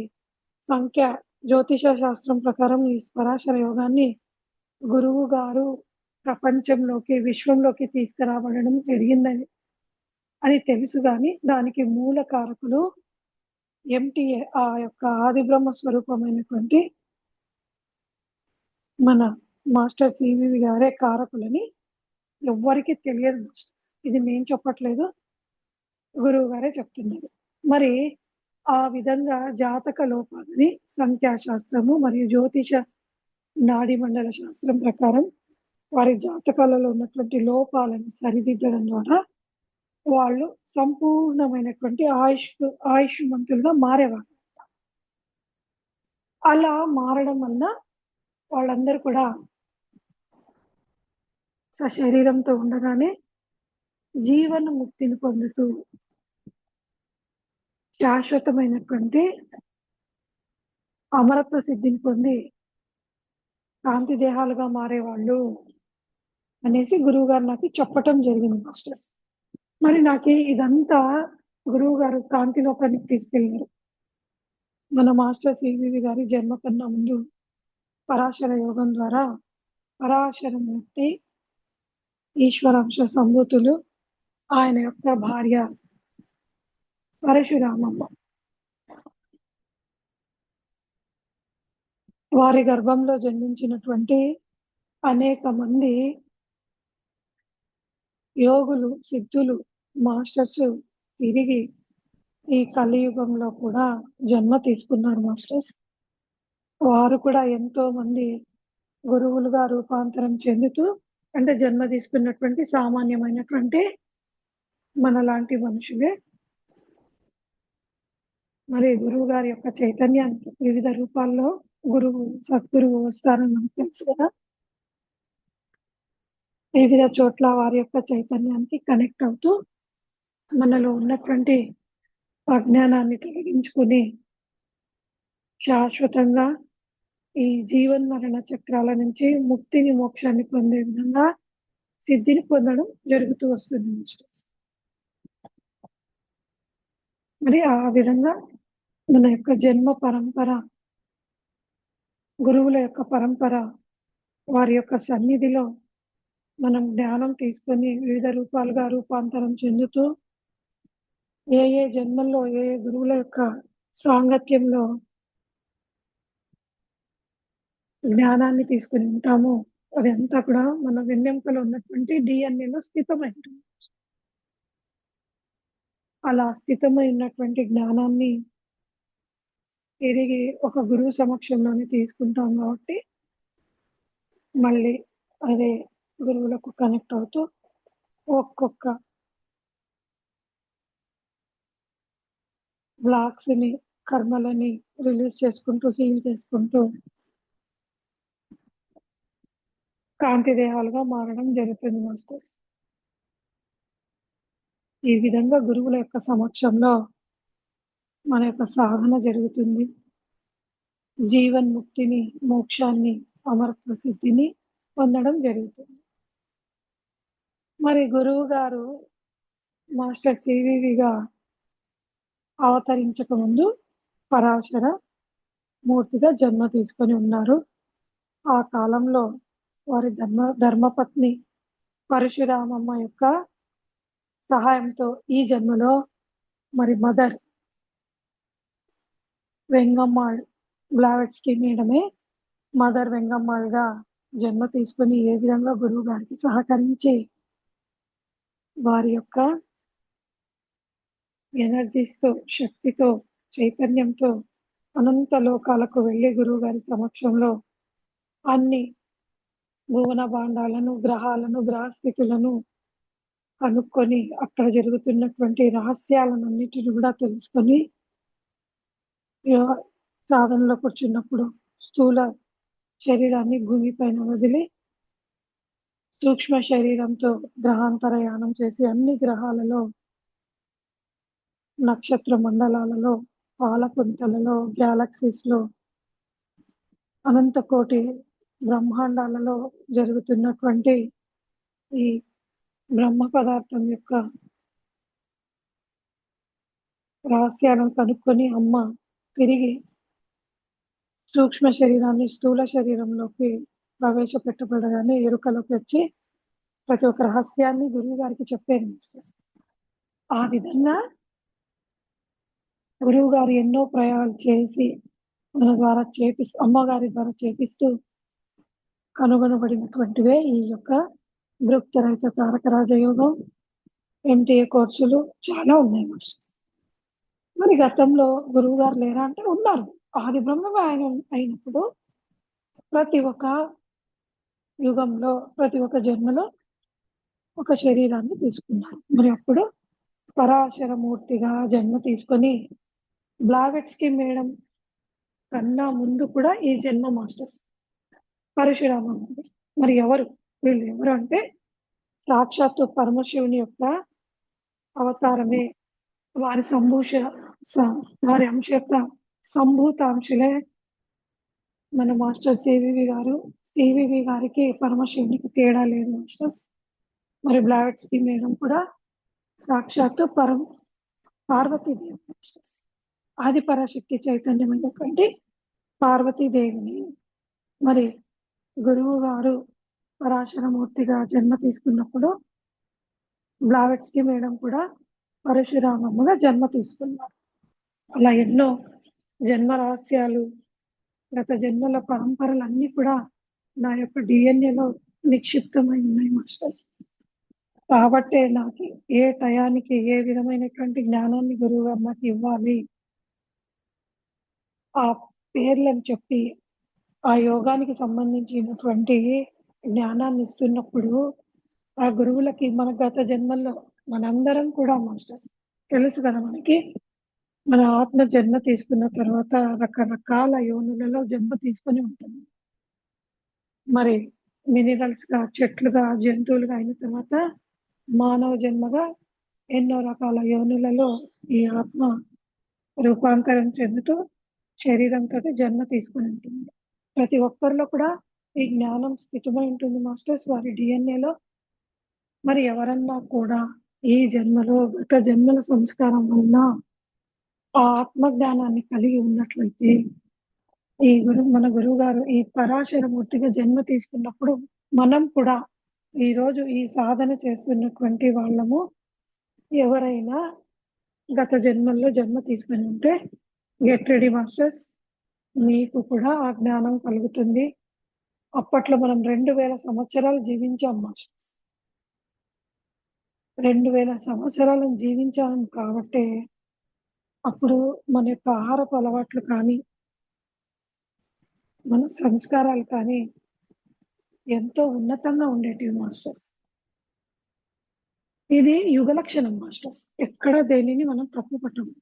Speaker 1: సంఖ్య జ్యోతిష శాస్త్రం ప్రకారం ఈ పరాశర యోగాన్ని గురువు గారు ప్రపంచంలోకి, విశ్వంలోకి తీసుకురాబడడం అని తెలుసు గాని, దానికి మూల కారకులు ఎంటీఏ ఆ యొక్క ఆదిబ్రహ్మ స్వరూపమైనటువంటి మన మాస్టర్ సివివి గారే కారకులని ఎవ్వరికీ తెలియదు మాస్టర్స్. ఇది నేను చెప్పట్లేదు. గురువు గారే చెప్తున్నారు. మరి ఆ విధంగా జాతక లోపాలని సంఖ్యాశాస్త్రము మరియు జ్యోతిష నాడీ మండల శాస్త్రం ప్రకారం వారి జాతకాలలో ఉన్నటువంటి లోపాలను సరిదిద్దడం ద్వారా వాళ్ళు సంపూర్ణమైనటువంటి ఆయుష్మంతులుగా మారేవారు. అలా మారడం వలన వాళ్ళందరూ కూడా సశరీరంతో ఉండగానే జీవన ముక్తిని పొందుతూ శాశ్వతమైనటువంటి అమరత్వ సిద్ధిని పొంది కాంతి దేహాలుగా మారేవాళ్ళు అనేసి గురువుగారు నాకు చెప్పటం జరిగింది మాస్టర్స్. మరి నాకి ఇదంతా గురువుగారు కాంతిలోకానికి తీసుకెళ్లారు. మన మాస్టర్ సివివి గారి జన్మ కన్నా ముందు పరాశర యోగం ద్వారా పరాశరమూర్తి, ఈశ్వరాంశ సంభూతులు, ఆయన యొక్క భార్య పరశురామమ్మ వారి గర్భంలో జన్మించినటువంటి అనేక మంది యోగులు, సిద్ధులు, మాస్టర్స్ తిరిగి ఈ కలియుగంలో కూడా జన్మ తీసుకున్నారు మాస్టర్స్. వారు కూడా ఎంతో మంది గురువులుగా రూపాంతరం చెందుతూ అంటే జన్మ తీసుకున్నటువంటి సామాన్యమైనటువంటి మనలాంటి మనుషులే. మరి గురువు గారి యొక్క చైతన్యానికి వివిధ రూపాల్లో సద్గురువు వస్తారని మనకు తెలుసు కదా. వివిధ చోట్ల వారి యొక్క చైతన్యానికి కనెక్ట్ అవుతూ మనలో ఉన్నటువంటి అజ్ఞానాన్ని తొలగించుకుని శాశ్వతంగా ఈ జీవన్మరణ చక్రాల నుంచి ముక్తిని, మోక్షాన్ని పొందే విధంగా సిద్ధిని పొందడం జరుగుతూ వస్తుంది మాస్టర్స్. మరి ఆ విధంగా మన యొక్క జన్మ పరంపర, గురువుల యొక్క పరంపర, వారి యొక్క సన్నిధిలో మనం జ్ఞానం తీసుకొని వివిధ రూపాలుగా రూపాంతరం చెందుతూ ఏ ఏ జన్మల్లో ఏ గురువుల యొక్క సాంగత్యంలో జ్ఞానాన్ని తీసుకుని ఉంటామో అదంతా కూడా మన వెన్నెముకలో ఉన్నటువంటి డిఎన్ఏలో స్థితమై ఉంటుంది. అలా స్థితమైనటువంటి జ్ఞానాన్ని తిరిగి ఒక గురువు సమక్షంలోనే తీసుకుంటాం కాబట్టి మళ్ళీ అదే గురువులకు కనెక్ట్ అవుతూ ఒక్కొక్క బ్లాక్స్ ని, కర్మలని రిలీజ్ చేసుకుంటూ, హీల్ చేసుకుంటూ కాంతి దేహాలుగా మారడం జరుగుతుంది మాస్టర్స్. ఈ విధంగా గురువుల యొక్క సమక్షంలో మన యొక్క సాధన జరుగుతుంది. జీవన్ముక్తిని, మోక్షాన్ని, అమరత్వ సిద్ధిని పొందడం జరుగుతుంది. మరి గురువు గారు మాస్టర్ సివివిగా అవతరించక ముందు పరాశర మూర్తిగా జన్మ తీసుకొని ఉన్నారు. ఆ కాలంలో వారి ధర్మపత్ని పరశురామమ్మ యొక్క సహాయంతో ఈ జన్మలో మరి మదర్ వెంగమ్మాళ్ బ్లావెట్స్కి మేడమే మదర్ వెంగమ్మాళ్గా జన్మ తీసుకొని ఏ విధంగా గురువు గారికి సహకరించి వారి యొక్క ఎనర్జీస్తో, శక్తితో, చైతన్యంతో అనంత లోకాలకు వెళ్ళి గురువు గారి సమక్షంలో అన్ని భువన భాండాలను, గ్రహాలను, గ్రహస్థితులను కనుక్కొని అక్కడ జరుగుతున్నటువంటి రహస్యాలన్నిటిని కూడా తెలుసుకొని సాధనలో కూర్చున్నప్పుడు స్థూల శరీరాన్ని భూమిపైన వదిలి సూక్ష్మ శరీరంతో గ్రహాంతరయానం చేసి అన్ని గ్రహాలలో, నక్షత్ర మండలాలలో, పాలపుంతలలో, గ్యాలక్సీస్లో, అనంత కోటి బ్రహ్మాండాలలో జరుగుతున్నటువంటి ఈ బ్రహ్మ పదార్థం యొక్క రహస్యాలను కనుక్కొని అమ్మ తిరిగి సూక్ష్మ శరీరాన్ని స్థూల శరీరంలోకి ప్రవేశపెట్టబడగానే ఎరుకలోకి వచ్చి ప్రతి ఒక్క రహస్యాన్ని గురువు గారికి చెప్పారు మాస్టర్స్. ఆ విధంగా గురువు గారు ఎన్నో ప్రయోగాలు చేసి మన ద్వారా అమ్మగారి ద్వారా చేపిస్తూ కనుగొనబడినటువంటివే ఈ యొక్క దృక్తరహిత తారక రాజయోగం, ఎంటీఏ కోర్సులు చాలా ఉన్నాయి మాస్టర్స్. మరి గతంలో గురువు గారు లేరా అంటే ఉన్నారు. ఆది బ్రహ్మ ఆయన అయినప్పుడు ప్రతి ఒక్క యుగంలో, ప్రతి ఒక్క జన్మలో ఒక శరీరాన్ని తీసుకున్నారు. మరి అప్పుడు పరాశరమూర్తిగా జన్మ తీసుకొని బ్లావెట్స్కి మేడం కన్నా ముందు కూడా ఈ జన్మ మాస్టర్స్ పరశురామూర్తి. మరి వీళ్ళు ఎవరు అంటే సాక్షాత్తు పరమశివుని యొక్క అవతారమే. వారి వారి అంశ యొక్క సంభూత అంశలే మన మాస్టర్ సివివి గారు సివివి గారికి, పరమశివునికి తేడా లేదు మాస్టర్స్. మరి బ్లావెట్స్కి మేడం కూడా సాక్షాత్తు పార్వతీదేవి మాస్టర్స్. ఆది పరాశక్తి చైతన్యమైనటువంటి పార్వతీదేవిని మరి గురువు గారు పరాశరమూర్తిగా జన్మ తీసుకున్నప్పుడు బ్లావెట్స్కి మేడం కూడా పరశురామముగా జన్మ తీసుకున్నారు. అలా ఎన్నో జన్మ రహస్యాలు, గత జన్మల పరంపరలన్నీ కూడా నా యొక్క డిఎన్ఏలో నిక్షిప్తమై ఉన్నాయి మాస్టర్స్. కాబట్టే నాకు ఏ టయానికి ఏ విధమైనటువంటి జ్ఞానాన్ని గురువుగారు నాకు ఇవ్వాలి, ఆ పేర్లను చెప్పి ఆ యోగానికి సంబంధించినటువంటి జ్ఞానాన్ని ఇస్తున్నప్పుడు ఆ గురువులకి మన గత జన్మల్లో మనందరం కూడా మాస్టర్స్ తెలుసు కదా మనకి, మన ఆత్మ జన్మ తీసుకున్న తర్వాత రకరకాల యోనులలో జన్మ తీసుకొని ఉంటుంది. మరి మినరల్స్గా, చెట్లుగా, జంతువులుగా అయిన తర్వాత మానవ జన్మగా ఎన్నో రకాల యోనులలో ఈ ఆత్మ రూపాంతరం చెందుతూ శరీరంతో జన్మ తీసుకుని ఉంటుంది. ప్రతి ఒక్కరిలో కూడా ఈ జ్ఞానం స్థితమై ఉంటుంది మాస్టర్స్, వారి డిఎన్ఏలో. మరి ఎవరన్నా కూడా ఈ జన్మలో గత జన్మల సంస్కారం వల్ల ఆ ఆత్మ జ్ఞానాన్ని కలిగి ఉన్నట్లయితే మన గురువు గారు ఈ పరాశరమూర్తిగా జన్మ తీసుకున్నప్పుడు మనం కూడా ఈరోజు ఈ సాధన చేస్తున్నటువంటి వాళ్ళము ఎవరైనా గత జన్మల్లో జన్మ తీసుకుని ఉంటే గెట్ రెడీ మాస్టర్స్, మీకు కూడా ఆ జ్ఞానం కలుగుతుంది. అప్పట్లో మనం 2000 సంవత్సరాలు జీవించాం మాస్టర్స్. 2000 సంవత్సరాలను జీవించాం కాబట్టి అప్పుడు మన యొక్క ఆహారపు అలవాట్లు కానీ, మన సంస్కారాలు కానీ ఎంతో ఉన్నతంగా ఉండేటివి మాస్టర్స్. ఇది యుగ లక్షణం మాస్టర్స్. ఎక్కడ దేనిని మనం తప్పు పట్టము.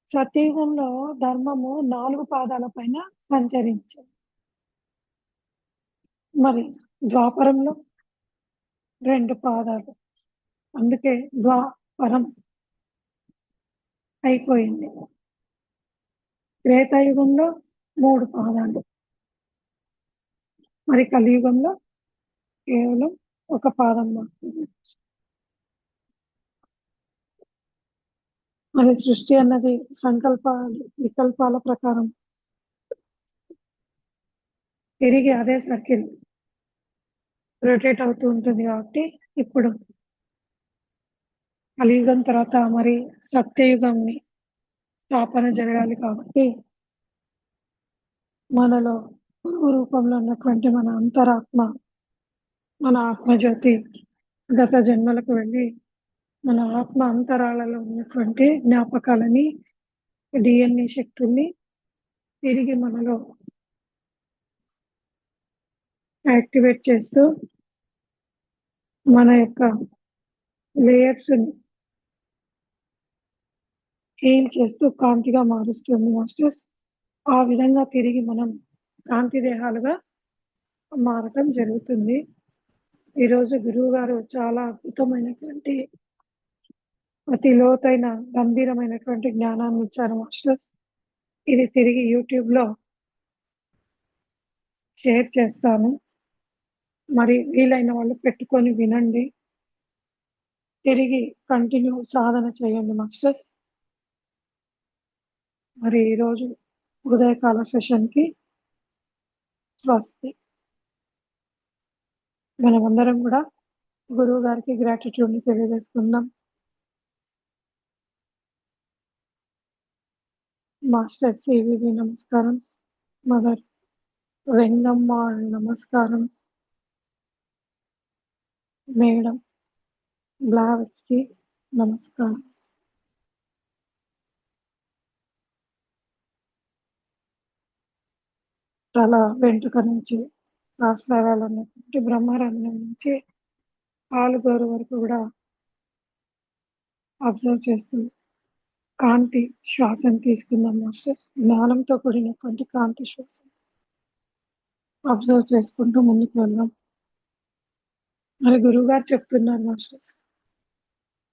Speaker 1: సత్యయుగంలో ధర్మము 4 పాదాల పైన సంచరించింది. మరి ద్వాపరంలో 2 పాదాలు, అందుకే ద్వాపరం అయిపోయింది. త్రేతాయుగంలో 3 పాదాలు, మరి కలియుగంలో కేవలం 1 పాదం మాత్రమే. మరి సృష్టి అన్నది వికల్పాల ప్రకారం తిరిగి అదే సర్కిల్ రొటేట్ అవుతూ ఉంటుంది కాబట్టి ఇప్పుడు కలియుగం తర్వాత మరి సత్యయుగంని స్థాపన జరగాలి కాబట్టి మనలో గురువు రూపంలో ఉన్నటువంటి మన అంతరాత్మ, మన ఆత్మజ్యోతి గత జన్మలకు వెళ్ళి మన ఆత్మ అంతరాలలో ఉన్నటువంటి జ్ఞాపకాలని, డిఎన్ఏ శక్తుల్ని తిరిగి మనలో యాక్టివేట్ చేస్తూ మన యొక్క లేయర్స్ని హీల్ చేస్తూ కాంతిగా మారుస్తుంది మాస్టర్స్. ఆ విధంగా తిరిగి మనం కాంతి దేహాలుగా మారటం జరుగుతుంది. ఈరోజు గురువు గారు చాలా అద్భుతమైనటువంటి, అతి లోతైన గంభీరమైనటువంటి జ్ఞానాన్ని ఇచ్చారు మాస్టర్స్. ఇది తిరిగి యూట్యూబ్లో షేర్ చేస్తాను. మరి వీలైన వాళ్ళు పెట్టుకొని వినండి, తిరిగి కంటిన్యూ సాధన చేయండి మాస్టర్స్. మరి ఈరోజు ఉదయకాల సెషన్కి స్వస్తి. మనమందరం కూడా గురువు గారికి గ్రాటిట్యూడ్ని తెలియజేసుకుందాం. మాస్టర్ సివివి నమస్కారం, మదర్ వెంగమ్మ నమస్కారం, మేడం బ్లావెట్స్కి నమస్కారం. తల వెంట్రుక నుంచి సహస్రారాలు ఉన్నటువంటి బ్రహ్మరంధ్రం నుంచి పాలుగోరు వరకు కూడా అబ్జర్వ్ చేస్తూ కాంతి శ్వాసను తీసుకుందాం మాస్టర్స్. జ్ఞానంతో కూడినటువంటి కాంతి శ్వాస అబ్జర్వ్ చేసుకుంటూ ముందుకు వెళ్దాం. మరి గురువుగారు చెప్తున్నారు మాస్టర్స్,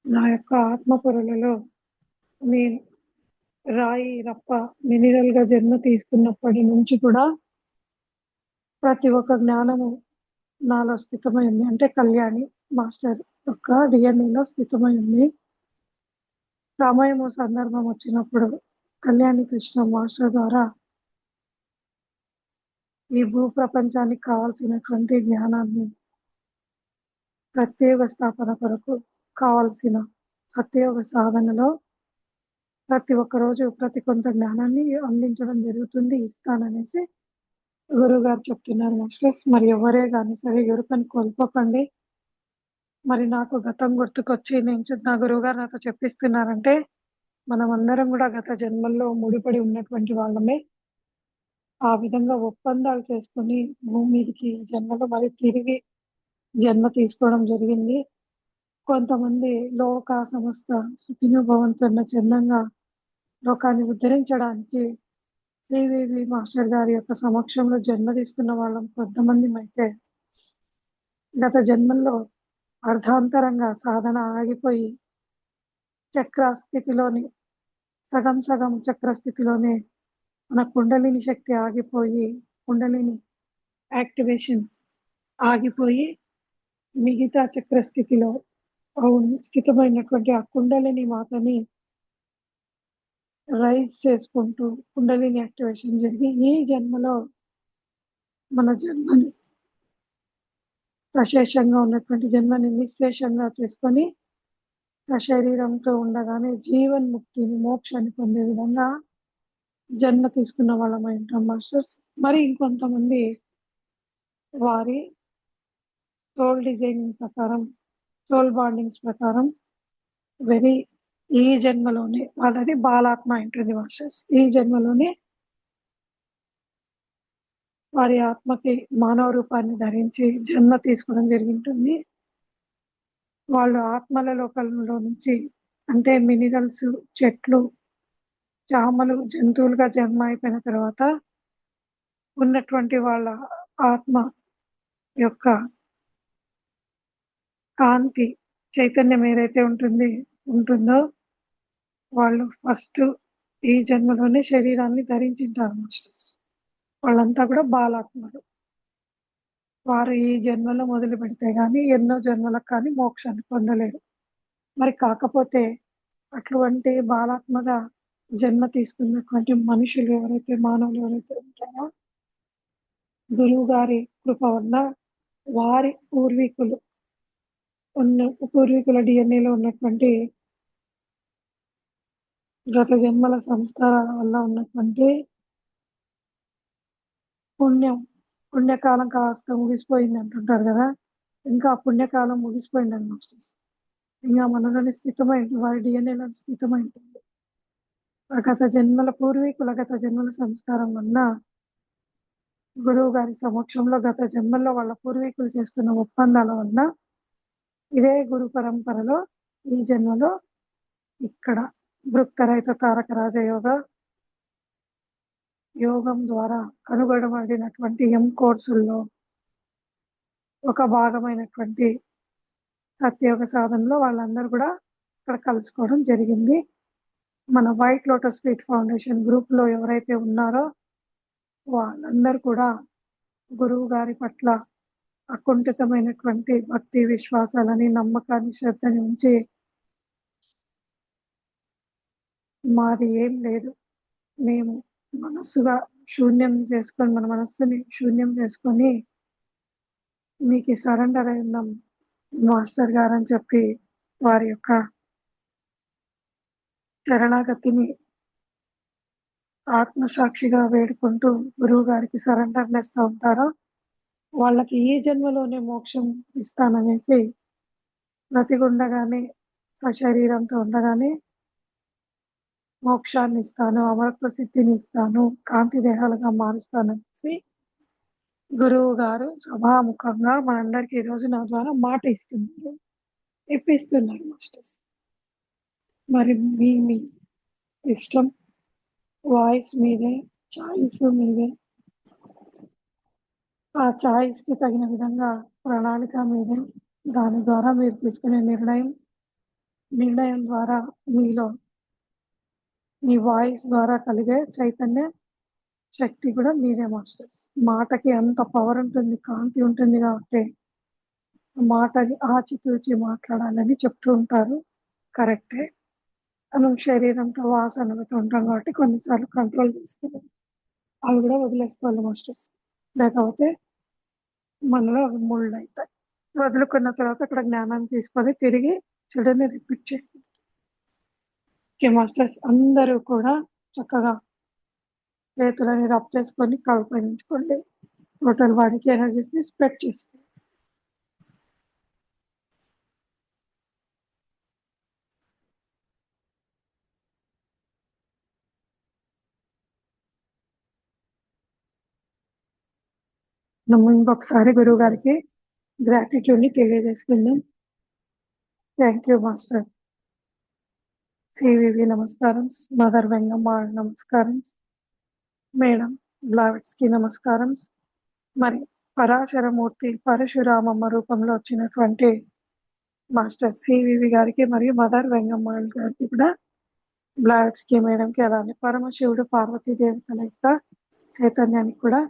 Speaker 1: నా యొక్క ఆత్మ పొరలలో నేను రాయి రప్ప మినరల్గా జన్మ తీసుకున్నప్పటి నుంచి కూడా ప్రతి ఒక్క జ్ఞానము నాలో స్థితమై ఉంది. అంటే కళ్యాణి మాస్టర్ యొక్క డిఎన్ఏలో స్థితమై ఉంది. సమయము, సందర్భం వచ్చినప్పుడు కళ్యాణి కృష్ణ మాస్టర్ ద్వారా ఈ భూ ప్రపంచానికి కావాల్సినటువంటి జ్ఞానాన్ని సత్యయుగ స్థాపన కొరకు కావాల్సిన సత్యయుగ సాధనలో ప్రతి ఒక్క రోజు ప్రతి కొంత జ్ఞానాన్ని అందించడం జరుగుతుంది, ఇస్తాననేసి గురువుగారు చెప్తున్నారు మాస్టర్స్. మరి ఎవరే కానీ సరే ఎరుకని కోల్పోకండి. మరి నాకు గతం గుర్తుకొచ్చి నా గురువుగారు నాతో చెప్పిస్తున్నారంటే మనం అందరం కూడా గత జన్మల్లో ముడిపడి ఉన్నటువంటి వాళ్ళమే. ఆ విధంగా ఒప్పందాలు చేసుకొని భూమి మీదకి జన్మలో మరి తిరిగి జన్మ తీసుకోవడం జరిగింది. కొంతమంది లోక సంస్థ సుఖినో భవంతు అన్న చందంగా లోకాన్ని ఉద్ధరించడానికి శ్రీదేవి మాస్టర్ గారి యొక్క సమక్షంలో జన్మ తీసుకున్న వాళ్ళం కొంతమందిమైతే గత జన్మల్లో అర్ధాంతరంగా సాధన ఆగిపోయి చక్రస్థితిలోని సగం చక్రస్థితిలోనే మన కుండలిని శక్తి ఆగిపోయి కుండలిని యాక్టివేషన్ ఆగిపోయి మిగతా చక్రస్థితిలో స్థితమైనటువంటి ఆ కుండలిని మాతని రైజ్ చేసుకుంటూ కుండలిని యాక్టివేషన్ జరిగి ఈ జన్మలో మన జన్మని సశేషంగా ఉన్నటువంటి జన్మని నిశ్శేషంగా చేసుకొని సశరీరంతో ఉండగానే జీవన్ముక్తిని మోక్షాన్ని పొందే విధంగా జన్మ తీసుకున్న వాళ్ళమై ఉంటాం మాస్టర్స్. మరి ఇంకొంతమంది వారి సోల్ డిజైనింగ్ ప్రకారం సోల్ బాండింగ్స్ ప్రకారం ఈ జన్మలోనే వాళ్ళది బాలాత్మ ఉంటుంది మాస్టర్స్. ఈ జన్మలోనే వారి ఆత్మకి మానవ రూపాన్ని ధరించి జన్మ తీసుకోవడం జరిగింటుంది. వాళ్ళు ఆత్మల లోకంలో నుంచి అంటే మినరల్స్, చెట్లు, చామలు, జంతువులుగా జన్మ అయిపోయిన తర్వాత ఉన్నటువంటి వాళ్ళ ఆత్మ యొక్క కాంతి చైతన్యం ఏదైతే ఉంటుందో వాళ్ళు ఫస్ట్ ఈ జన్మలోనే శరీరాన్ని ధరించింటారు మాస్టర్స్. వాళ్ళంతా కూడా బాలాత్మలు. వారు ఈ జన్మలో మొదలు పెడితే కానీ ఎన్నో జన్మలకు కానీ మోక్షాన్ని పొందలేరు. మరి కాకపోతే అటువంటి బాలాత్మగా జన్మ తీసుకున్నటువంటి మనుషులు ఎవరైతే మానవులు ఎవరైతే ఉంటారో గురువు గారి కృప వల్ల వారి పూర్వీకుల డిఎన్ఏలో ఉన్నటువంటి గత జన్మల సంస్కారాల వల్ల ఉన్నటువంటి పుణ్యకాలం కాస్త ముగిసిపోయింది అంటుంటారు కదా. ఇంకా పుణ్యకాలం ముగిసిపోయింది మాస్టర్స్. ఇంకా మనలోని స్థితమైంది, వారి డిఎన్ఏలో స్థితమైంటుంది. పూర్వీకుల గత జన్మల సంస్కారం వల్ల గురువు గారి సమక్షంలో గత జన్మల్లో వాళ్ళ పూర్వీకులు చేసుకున్న ఒప్పందాల వల్ల ఇదే గురు పరంపరలో ఈ జన్మలో ఇక్కడ భృక్తరహిత తారక యోగం ద్వారా కనుగొనబడినటువంటి కోర్సుల్లో ఒక భాగమైనటువంటి సత్యయోగ సాధనలో వాళ్ళందరూ కూడా ఇక్కడ కలుసుకోవడం జరిగింది. మన వైట్ లోటస్ ఫీట్ ఫౌండేషన్ గ్రూప్లో ఎవరైతే ఉన్నారో వాళ్ళందరూ కూడా గురువు గారి పట్ల అకుంఠితమైనటువంటి భక్తి విశ్వాసాలని, నమ్మకాన్ని, శ్రద్ధని ఉంచి మాది ఏం లేదు, మేము మన మనస్సుని శూన్యం చేసుకొని మీకు సరెండర్ అయి ఉన్నాం మాస్టర్ గారు అని చెప్పి వారి యొక్క శరణాగతిని ఆత్మసాక్షిగా వేడుకుంటూ గురువు గారికి సరెండర్నెస్ తో ఉంటారో వాళ్ళకి ఈ జన్మలోనే మోక్షం ఇస్తాననేసి బ్రతికుండగానే సశరీరంతో ఉండగానే మోక్షాన్ని ఇస్తాను, అమరత్వ సిద్ధిని ఇస్తాను, కాంతి దేహాలుగా మారుస్తాననేసి గురువు గారు సభాముఖంగా మనందరికీ ఈరోజు నా ద్వారా మాట ఇప్పిస్తున్నారు మాస్టర్స్. మరి మీ ఇష్టం, వాయిస్ మీదే, చాయిస్ మీదే. ఆ చాయిస్కి తగిన విధంగా ప్రణాళిక మీదే. దాని ద్వారా మీరు తీసుకునే నిర్ణయం ద్వారా మీలో మీ వాయిస్ ద్వారా కలిగే చైతన్యం శక్తి కూడా మీదే మాస్టర్స్. మాటకి అంత పవర్ ఉంటుంది, కాంతి ఉంటుంది కాబట్టి మాటని ఆచితూచి మాట్లాడాలని చెప్తూ ఉంటారు. కరెక్టే. మనం శరీరంతో వాసనలతో ఉంటాం కాబట్టి కొన్నిసార్లు కంట్రోల్ చేసుకోవాలి. అవి కూడా వదిలేసుకోవాలి మాస్టర్స్. లేకపోతే మనలో అవి ముళ్ళు అవుతాయి. వదులుకున్న తర్వాత అక్కడ జ్ఞానాన్ని తీసుకొని తిరిగి చెడుని రిపీట్ చేయాలి. ఓకే మాస్టర్స్, అందరూ కూడా చక్కగా చేతులని రబ్ చేసుకొని కల్పనించుకోండి. టోటల్ బాడీకి ఎనర్జీస్ని స్ప్రెడ్ చేసుకోండి. మనం ఇంకొకసారి గురువు గారికి గ్రాటిట్యూడ్ని తెలియజేసుకుందాం. Thank you master. సివివి నమస్కారం, మదర్ వెంగమ్మ నమస్కారం, మేడం బ్లావెట్స్కి నమస్కారం. మరి పరాశరమూర్తి పరశురామమ్మ రూపంలో వచ్చినటువంటి మాస్టర్ సివివి గారికి మరియు మదర్ వెంగమ్మ గారికి కూడా బ్లావెట్స్కి మేడంకి అలానే పరమశివుడు పార్వతీ దేవతల యొక్క చైతన్యానికి కూడా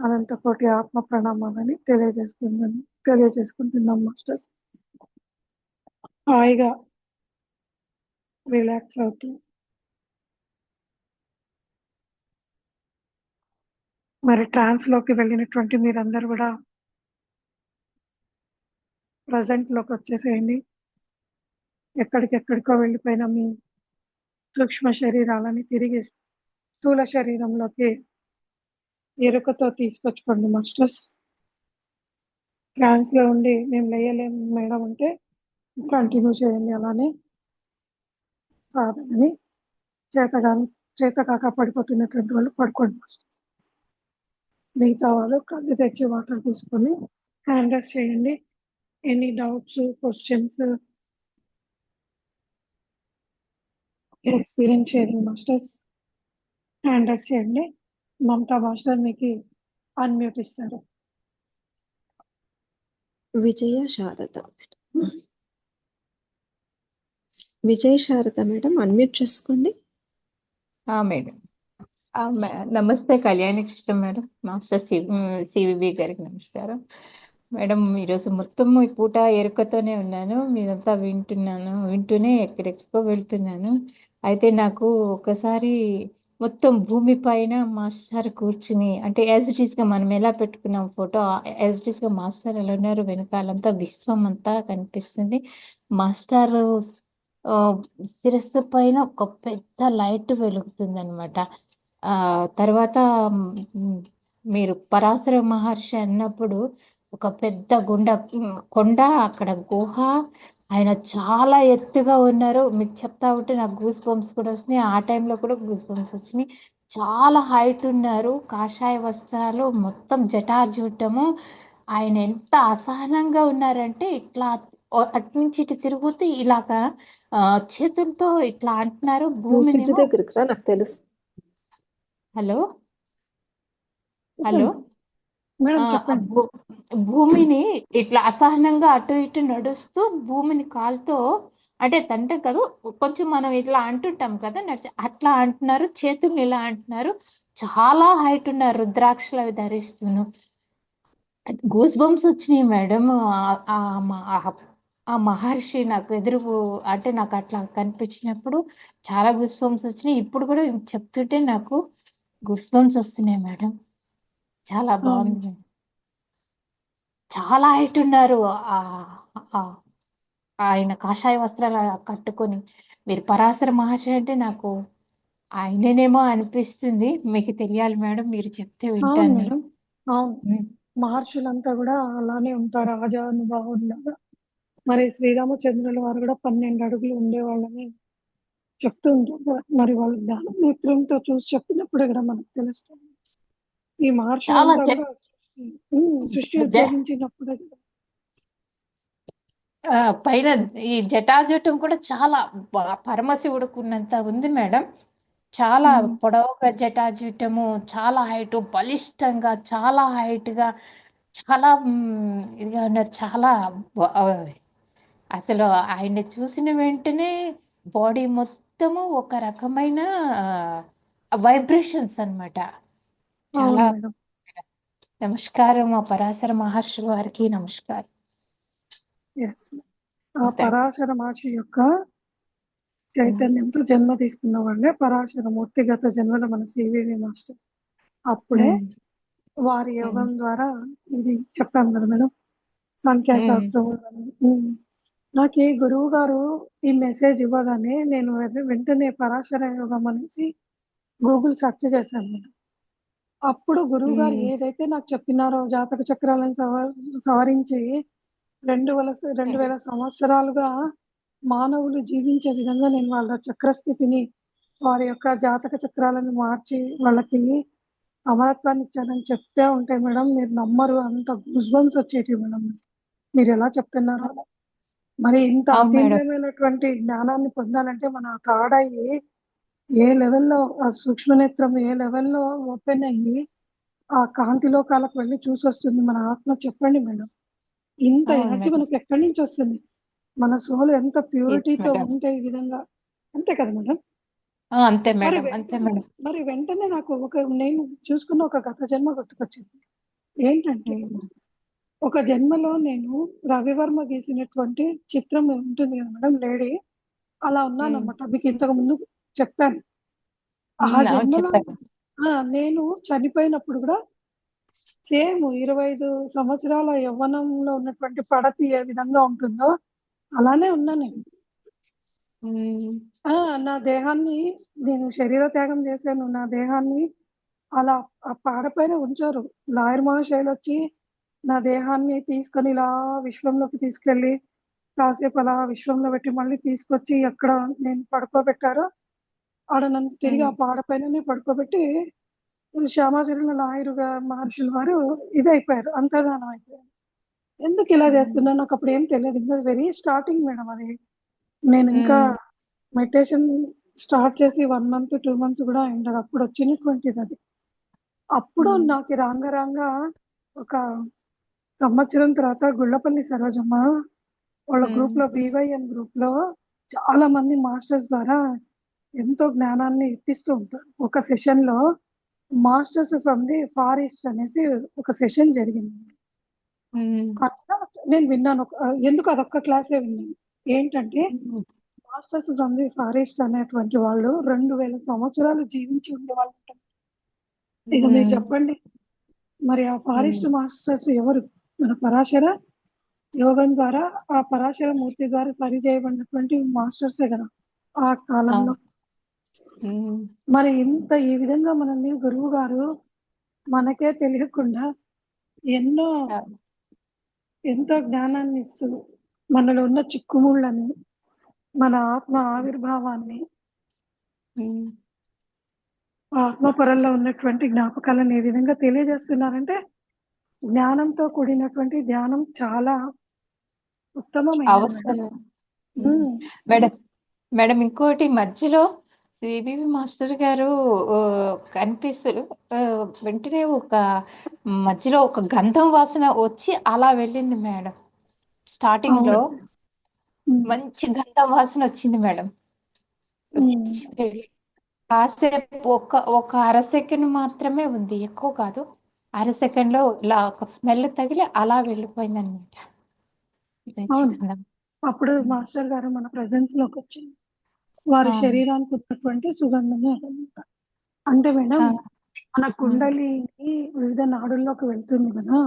Speaker 1: అనంత కోటి ఆత్మ ప్రణామాలని తెలియజేసుకుంటున్నాం మాస్టర్స్. హాయిగా రిలాక్స్ అవుతూ మరి ట్రాన్స్ లోకి వెళ్ళినటువంటి మీరందరూ కూడా ప్రజెంట్ లోకి వచ్చేసేయండి. ఎక్కడికెక్కడికో వెళ్ళిపోయిన మీ సూక్ష్మ శరీరాలని తిరిగి స్థూల శరీరంలోకి ఎరుకతో తీసుకొచ్చుకోండి మాస్టర్స్. ట్రాన్స్ లో ఉండి మేము లేయలేము మేడం అంటే కంటిన్యూ చేయండి అలానే సాధనని. చేత కాక పడిపోతున్నటువంటి వాళ్ళు పడుకోండి మాస్టర్స్. మిగతా వాళ్ళు కళ్ళు తెచ్చి వాటర్ తీసుకొని హ్యాండ్ రైస్ చేయండి. Any doubts, questions, experience sharing masters hand raise చేయండి. మమతా మాస్టర్ మీకు అన్మ్యూట్ ఇస్తారు.
Speaker 2: విజయ శారద విజయ శారద మేడం అన్మ్యూట్ చేసుకోండి.
Speaker 3: మేడం నమస్తే Kalyani Krishna madam, master CVV గారికి నమస్కారం మేడం. ఈరోజు మొత్తం ఈ పూట ఎరుకతోనే ఉన్నాను, మీరంతా వింటూనే ఎక్కడెక్కడికో వెళ్తున్నాను. అయితే నాకు ఒకసారి మొత్తం భూమి పైన మాస్టర్ కూర్చుని, అంటే యాజ్ ఇట్ ఈస్గా మనం ఎలా పెట్టుకున్నాం ఫోటో, యాజ్ ఇట్ ఈస్గా మాస్టర్ ఎలా ఉన్నారు, వెనకాలంతా విశ్వం అంతా కనిపిస్తుంది. మాస్టర్ శిరస్సు పైన ఒక పెద్ద లైట్ వెలుగుతుంది అనమాట. తర్వాత మీరు పరాశర మహర్షి అన్నప్పుడు ఒక పెద్ద కొండ, అక్కడ గుహ, ఆయన చాలా ఎత్తుగా ఉన్నారు. మీకు చెప్తా ఉంటే నాకు గూస్ బంప్స్ కూడా వస్తున్నాయి. ఆ టైంలో కూడా గూస్ బంప్స్ వచ్చినాయి. చాలా హైట్ ఉన్నారు, కాషాయ వస్త్రాలు, మొత్తం జటాజూటము. ఆయన ఎంత అసహనంగా ఉన్నారంటే ఇట్లా అటు నుంచి ఇటు తిరుగుతూ ఇలాగా చేతులతో ఇట్లా అంటున్నారు
Speaker 2: ఫ్రిడ్జ్
Speaker 3: భూమినేమో.
Speaker 2: దగ్గరికి రా, నాకు తెలుసు.
Speaker 3: హలో హలో
Speaker 1: మేడం చెప్పండి.
Speaker 3: భూమిని ఇట్లా అసహనంగా అటు ఇటు నడుస్తూ భూమిని కాలుతో, అంటే తంటే కాదు, కొంచెం మనం ఇట్లా అంటుంటాం కదా అట్లా అంటున్నారు, చేతులు ఇలా అంటున్నారు. చాలా హైట్ ఉన్నారు, రుద్రాక్షలు అవి ధరిస్తున్నారు. గూస్ బంప్స్ వచ్చినాయి మేడం. ఆ మహర్షి నాకు అంటే నాకు అట్లా కనిపించినప్పుడు చాలా గూస్ బంప్స్ వచ్చినాయి. ఇప్పుడు కూడా చెప్తుంటే నాకు గూస్ బంప్స్ వస్తున్నాయి మేడం. చాలా బాగుంది. చాలా హైట్ ఉన్నారు. ఆయన కాషాయ వస్త్రాలు కట్టుకొని. మీరు పరాశర మహర్షి అంటే నాకు ఆయననేమో అనిపిస్తుంది. మీకు తెలియాలి మేడం, మీరు చెప్తే
Speaker 1: అవును
Speaker 3: వింటాను.
Speaker 1: మేడం, అవును. మహర్షులంతా కూడా అలానే ఉంటారు, ఆజానుబాహుల్లాగా. మరి శ్రీరామచంద్రుల వారు కూడా 12 అడుగులు ఉండేవాళ్ళని చెప్తూ ఉంటారు కదా. మరి వాళ్ళు జ్ఞాన నేత్రంతో చూసి చెప్పినప్పుడు కూడా మనకు తెలుస్తుంది. ఈ మహర్షులంతా కూడా సృష్టి ఉద్భవించినప్పుడే కదా.
Speaker 3: పైన ఈ జటాజటం కూడా చాలా పరమశివుడికి ఉన్నంత ఉంది మేడం. చాలా పొడవుగా జటాజుటము, చాలా హైట్, బలిష్టంగా, చాలా హైట్ గా, చాలా ఇదిగా ఉన్నారు. చాలా అసలు ఆయన చూసిన వెంటనే బాడీ మొత్తము ఒక రకమైన వైబ్రేషన్స్ అన్నమాట.
Speaker 1: అవును
Speaker 3: చాలా
Speaker 1: మేడం.
Speaker 3: నమస్కారం మా పరాశర మహర్షి వారికి నమస్కారం.
Speaker 1: ఎస్. ఆ పరాశర మహర్షి యొక్క చైతన్యంతో జన్మ తీసుకున్న వాళ్ళే పరాశరమూర్తి. గత జన్మల మన సివివి మాస్టర్. అప్పుడే వారి యోగం ద్వారా ఇది చెప్పాను కదా మేడం, సంఖ్యాశాస్త్రం. నాకు ఈ గురువు గారు ఈ మెసేజ్ ఇవ్వగానే నేను వెంటనే పరాశర యోగం అనేసి గూగుల్ సెర్చ్ చేశాను మేడం. అప్పుడు గురువు గారు ఏదైతే నాకు చెప్పినారో జాతక చక్రాలను సవరించి 2000 సంవత్సరాలుగా మానవులు జీవించే విధంగా నేను వాళ్ళ చక్రస్థితిని, వారి యొక్క జాతక చక్రాలను మార్చి వాళ్ళకి అమరత్వాన్ని ఇచ్చానని చెప్తే ఉంటే మేడం మీరు నమ్మరు, అంత గూస్బంప్స్ వచ్చేటివి మేడం. మీరు ఎలా చెప్తున్నారో. మరి ఇంత
Speaker 3: అవును మేడం.
Speaker 1: అతీంద్రియమైనటువంటి జ్ఞానాన్ని పొందాలంటే మన థర్డ్ ఐ ఏ లెవెల్లో, ఆ సూక్ష్మనేత్రం ఏ లెవెల్లో ఓపెన్ అయ్యి ఆ కాంతి లోకాలకు వెళ్ళి చూసొస్తుంది మన ఆత్మ. చెప్పండి మేడం, ఇంత
Speaker 3: అవును
Speaker 1: ఎనర్జీ
Speaker 3: మేడం.
Speaker 1: మనకి ఎక్కడి నుంచి వస్తుంది? మన సోల్ ఎంత ప్యూరిటీతో
Speaker 3: మేడం.
Speaker 1: ఉంటే ఈ విధంగా. అంతే కదా మేడం.
Speaker 3: అంతే
Speaker 1: మరి
Speaker 3: మేడం. అంతే
Speaker 1: వెంటనే
Speaker 3: మేడం.
Speaker 1: మరి వెంటనే నాకు నేను చూసుకున్న ఒక గత జన్మ గుర్తుకొచ్చింది. ఏంటంటే ఒక జన్మలో నేను రవివర్మ గీసినటువంటి చిత్రం ఉంటుంది కదా మేడం, లేడీ, అలా ఉన్నానన్నమాట. మీకు ఇంతకు ముందు చెప్పాను. ఆ
Speaker 3: అవును
Speaker 1: జన్మలో
Speaker 3: చెప్పారు.
Speaker 1: నేను చనిపోయినప్పుడు కూడా సేమ్ 25 సంవత్సరాల యవ్వనంలో ఉన్నటువంటి పడతి ఏ విధంగా ఉంటుందో అలానే ఉన్నా నేను. నా దేహాన్ని నేను శరీర త్యాగం చేశాను. నా దేహాన్ని అలా ఆ పాడపైన ఉంచారు. లాయర్ మహాశయులు వచ్చి నా దేహాన్ని తీసుకొని ఇలా విశ్వంలోకి తీసుకెళ్ళి కాసేపు అలా విశ్వంలో పెట్టి మళ్ళీ తీసుకొచ్చి ఎక్కడ నేను పడుకోబెట్టారో ఆడ నన్ను తిరిగి ఆ పాడపైననే పడుకోబెట్టి శ్యామాచరణ లాయరుగా మహర్షుల వారు ఇదైపోయారు, అంతర్ధానం అయిపోయారు. ఎందుకు ఇలా చేస్తున్నా నాకు అప్పుడు ఏం తెలియదు. ఇంకా వెరీ స్టార్టింగ్ మేడం అది. నేను ఇంకా మెడిటేషన్ స్టార్ట్ చేసి 1 మంత్ 2 మంత్స్ కూడా అయిండదు. అప్పుడు వచ్చినటువంటిది అది. అప్పుడు నాకు రాంగా ఒక సంవత్సరం తర్వాత గుళ్ళపల్లి సరోజమ్మ వాళ్ళ గ్రూప్లో, బీవైఎం గ్రూప్లో చాలా మంది మాస్టర్స్ ద్వారా ఎంతో జ్ఞానాన్ని ఇప్పిస్తూ ఉంటారు. ఒక సెషన్లో masters from the far east అనేసి ఒక సెషన్ జరిగింది. అట్లా నేను విన్నాను. ఎందుకు అదొక్క క్లాసే విన్నాను. ఏంటంటే masters from the far east అనేటువంటి వాళ్ళు 2000 సంవత్సరాలు జీవించి ఉండేవాళ్ళు. ఇక మీరు చెప్పండి, మరి ఆ ఫారెస్ట్ మాస్టర్స్ ఎవరు? మన పరాశర యోగం ద్వారా ఆ పరాశర మూర్తి ద్వారా సరి చేయబడినటువంటి మాస్టర్సే కదా ఆ కాలంలో. మరి ఇంత ఈ విధంగా మనల్ని గురువు గారు మనకే తెలియకుండా ఎంతో జ్ఞానాన్ని ఇస్తూ మనలో ఉన్న చిక్కుముళ్ళని, మన ఆత్మ ఆవిర్భావాన్ని, ఆత్మ పొరల్లో ఉన్నటువంటి జ్ఞాపకాలను ఏ విధంగా తెలియజేస్తున్నారంటే జ్ఞానంతో కూడినటువంటి ధ్యానం చాలా ఉత్తమమైనది
Speaker 3: అవసరం.
Speaker 1: మేడం.
Speaker 3: మేడం ఇంకోటి మధ్యలో సిబివి మాస్టర్ గారు కనిపిస్తారు. వెంటనే మధ్యలో ఒక గంధం వాసన వచ్చి అలా వెళ్ళింది మేడం. స్టార్టింగ్ లో మంచి గంధం వాసన వచ్చింది మేడం. కాసేపు ఒక అర సెకండ్ మాత్రమే ఉంది, ఎక్కువ కాదు. అర సెకండ్ లో ఇలా ఒక స్మెల్ తగిలి అలా వెళ్ళిపోయింది అనమాట.
Speaker 1: అవును. అప్పుడు మాస్టర్ గారు మన ప్రెజెన్స్ లోకి వచ్చింది. వారి శరీరానికి ఉన్నటువంటి సుగంధమే అదనమాట. అంటే మేడం మన కుండలిని వివిధ నాడుల్లోకి వెళ్తుంది కదా,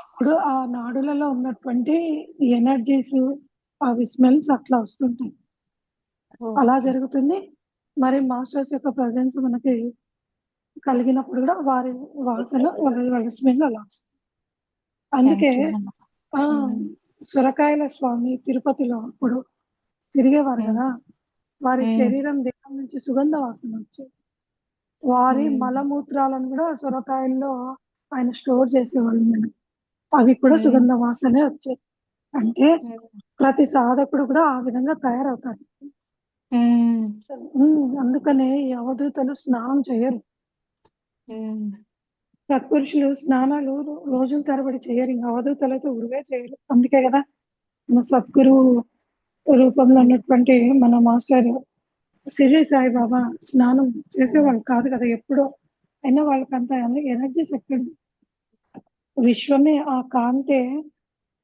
Speaker 1: అప్పుడు ఆ నాడులలో ఉన్నటువంటి ఎనర్జీస్, అవి స్మెల్స్ అట్లా వస్తుంటాయి. అలా జరుగుతుంది. మరి మాస్టర్స్ యొక్క ప్రెజెన్స్ మనకి కలిగినప్పుడు కూడా వారి వాసన, వాళ్ళ స్మెల్ అలా వస్తుంది. అందుకే సొరకాయల స్వామి తిరుపతిలో అప్పుడు తిరిగేవారు కదా, వారి శరీరం దేహం నుంచి సుగంధ వాసన వచ్చేది. వారి మలమూత్రాలను కూడా సొరకాయల్లో ఆయన స్టోర్ చేసేవాళ్ళు మేడం. అవి కూడా సుగంధ వాసనే వచ్చేది. అంటే ప్రతి సాధకుడు కూడా ఆ విధంగా తయారవుతారు. అందుకనే ఈ అవధూతలు స్నానం చేయరు. సత్పురుషులు స్నానాలు రోజుల తరబడి చేయరు. ఇంకా అవధూతలైతే ఉరువే చేయరు. అందుకే కదా మన సద్గురు రూపంలో ఉన్నటువంటి మన మాస్టర్ షిరిడి సాయిబాబా స్నానం చేసేవాళ్ళు కాదు కదా. ఎప్పుడో అయినా వాళ్ళకి అంత ఎనర్జీస్ ఎక్కడిది? విశ్వమే ఆ కాంతే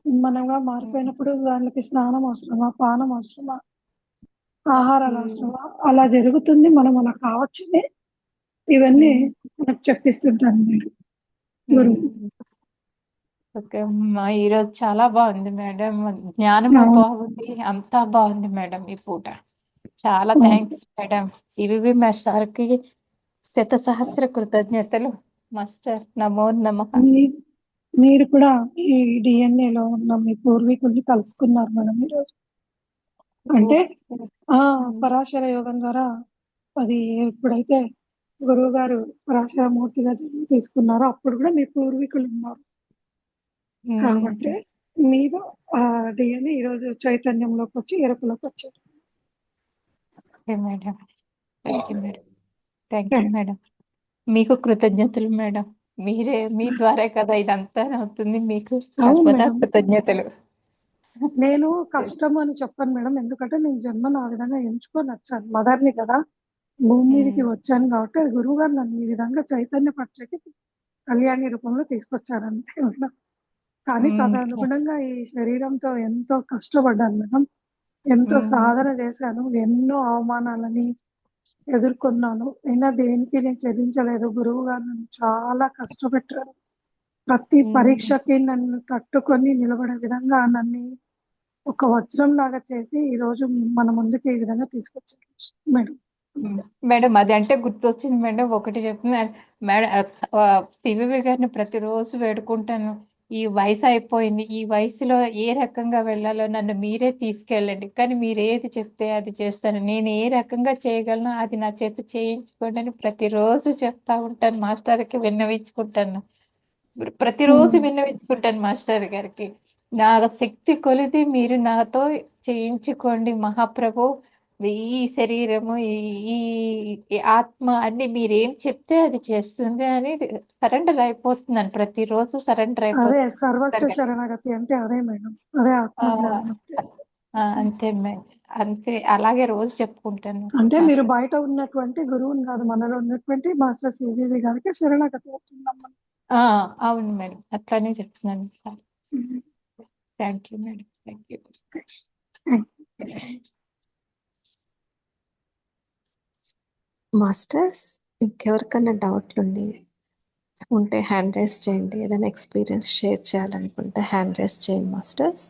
Speaker 1: మనగా మారిపోయినప్పుడు దానికి స్నానం అవసరమా, పానం అవసరమా, ఆహారాలు అవసరమా? అలా జరుగుతుంది. మనం అలా కావచ్చని ఇవన్నీ మనకు చెప్పిస్తుంటాను మీరు గురువు.
Speaker 3: ఓకే అమ్మా, ఈరోజు చాలా బాగుంది మేడం. జ్ఞానము
Speaker 1: అవును.
Speaker 3: బాగుంది, అంతా బాగుంది మేడం ఈ పూట. చాలా
Speaker 1: అవును.
Speaker 3: Thanks madam. సివివి మాస్టర్కి శత సహస్ర కృతజ్ఞతలు మాస్టర్. నమో నమః.
Speaker 1: మీ- మీరు కూడా ఈ డిఎన్ఏలో ఉన్న మీ పూర్వీకుల్ని కలుసుకున్నారు మేడం ఈరోజు. అంటే పరాశర యోగం ద్వారా అది ఎప్పుడైతే గురువు గారు పరాశర మూర్తిగా జన్మ తీసుకున్నారో అప్పుడు కూడా మీ పూర్వీకులు ఉన్నారు కాబట్టి మీరు ఆ డిఎన్ఏ ఈరోజు చైతన్యంలోకి వచ్చి ఎరుపులోకి వచ్చారు.
Speaker 3: Okay madam, thank you madam, thank you madam. మీకు కృతజ్ఞతలు మేడం. మీ ద్వారా కదా ఇదంతా అవుతుంది. మీకు
Speaker 1: అవును
Speaker 3: సర్వదా
Speaker 1: మేడం.
Speaker 3: కృతజ్ఞతలు.
Speaker 1: నేను కష్టం అని చెప్పాను మేడం, ఎందుకంటే నేను జన్మను ఆ విధంగా ఎంచుకొని వచ్చాను. మదర్ని కదా, భూమి మీదకి వచ్చాను కాబట్టి అది గురువు గారు నన్ను ఈ విధంగా చైతన్యపరచకి కళ్యాణి రూపంలో తీసుకొచ్చారు అంతే మేడం. కానీ తదనుగుణంగా ఈ శరీరంతో ఎంతో కష్టపడ్డాను మేడం, ఎంతో సాధన చేశాను, ఎన్నో అవమానాలని ఎదుర్కొన్నాను. అయినా దేనికి నేను చెల్లించలేదు. గురువు గారు నన్ను చాలా కష్టపెట్టారు. ప్రతి పరీక్షకి నన్ను తట్టుకొని నిలబడే విధంగా నన్ను ఒక వజ్రం లాగా చేసి ఈ రోజు మన ముందుకి ఈ విధంగా తీసుకొచ్చారు మేడం.
Speaker 3: మేడం అది అంటే గుర్తొచ్చింది మేడం. ఒకటి చెప్తున్నాను మేడం, సివివి గారిని ప్రతిరోజు వేడుకుంటాను. ఈ వయసు అయిపోయింది, ఈ వయసులో ఏ రకంగా వెళ్ళాలో నన్ను మీరే తీసుకెళ్ళండి, కానీ మీరు ఏది చెప్తే అది చేస్తాను, నేను ఏ రకంగా చేయగలను అది నా చేత చేయించుకోండి అని ప్రతిరోజు చెప్తా ఉంటాను. మాస్టర్కి విన్నవించుకుంటాను, ప్రతిరోజు విన్నవించుకుంటాను మాస్టర్ గారికి. నా శక్తి కొలిది మీరు నాతో చేయించుకోండి మహాప్రభు. ఈ శరీరము, ఈ ఆత్మ అన్ని మీరేం చెప్తే అది చేస్తుంది అని సరెండర్ అయిపోతున్నాను. ప్రతిరోజు సరెండర్
Speaker 1: అదే సర్వస్వ
Speaker 3: అయిపోతున్నాను.
Speaker 1: శరణాగతి అంటే అదే మేడం, అదే ఆత్మజ్ఞానం అంటే.
Speaker 3: అంతే మేడం, అంతే. అలాగే రోజు చెప్పుకుంటాను
Speaker 1: అంటే మీరు
Speaker 3: మాస్టర్.
Speaker 1: బయట ఉన్నటువంటి గురువుని కాదు, మనలో ఉన్నటువంటి మాస్టర్ సివివి గారికి శరణాగతి అవుతున్నాం మనం.
Speaker 3: అవును మేడం, అట్లానే చెప్తున్నాను sir. Thank you madam, thank you.
Speaker 2: Masters, ఇంకెవరికన్నా డౌట్లు ఉంటే హ్యాండ్ రైస్ చేయండి. ఏదైనా ఎక్స్పీరియన్స్ షేర్ చేయాలనుకుంటే హ్యాండ్ రైస్ చేయండి మాస్టర్స్.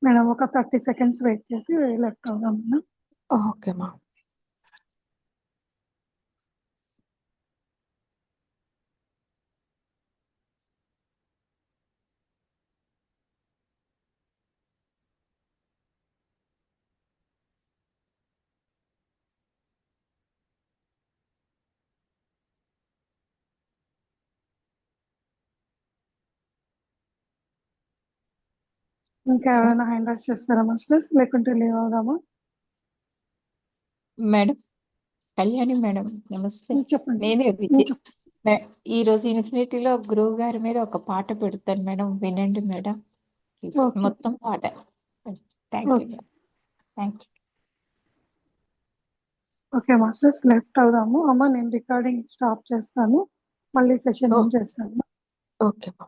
Speaker 1: మేడం ఒక 30 seconds వెయిట్ చేసి లెఫ్ట్ అవుదాం మేడం.
Speaker 2: ఓకే మా.
Speaker 1: ఇంకా ఎవరైనా హ్యాండ్ రైస్ చేస్తారా మాస్టర్స్, లేకుంటే లీవ్ అవుదామా?
Speaker 3: మేడం కళ్యాణి మేడం నమస్తే.
Speaker 1: చెప్పండి.
Speaker 3: నేనే ఈ రోజు ఇన్ఫినిటీలో గురువు గారి మీద ఒక పాట పెడతాను మేడం, వినండి మేడం.
Speaker 1: ఓకే.
Speaker 3: మొత్తం పాట. Thank you
Speaker 1: okay.
Speaker 3: Thank you.
Speaker 1: Okay masters, left అవుదాము. అమ్మ నేను రికార్డింగ్ స్టాప్ చేస్తాను, మళ్ళీ సెషన్ చేస్తాను.
Speaker 2: ఓకే మా.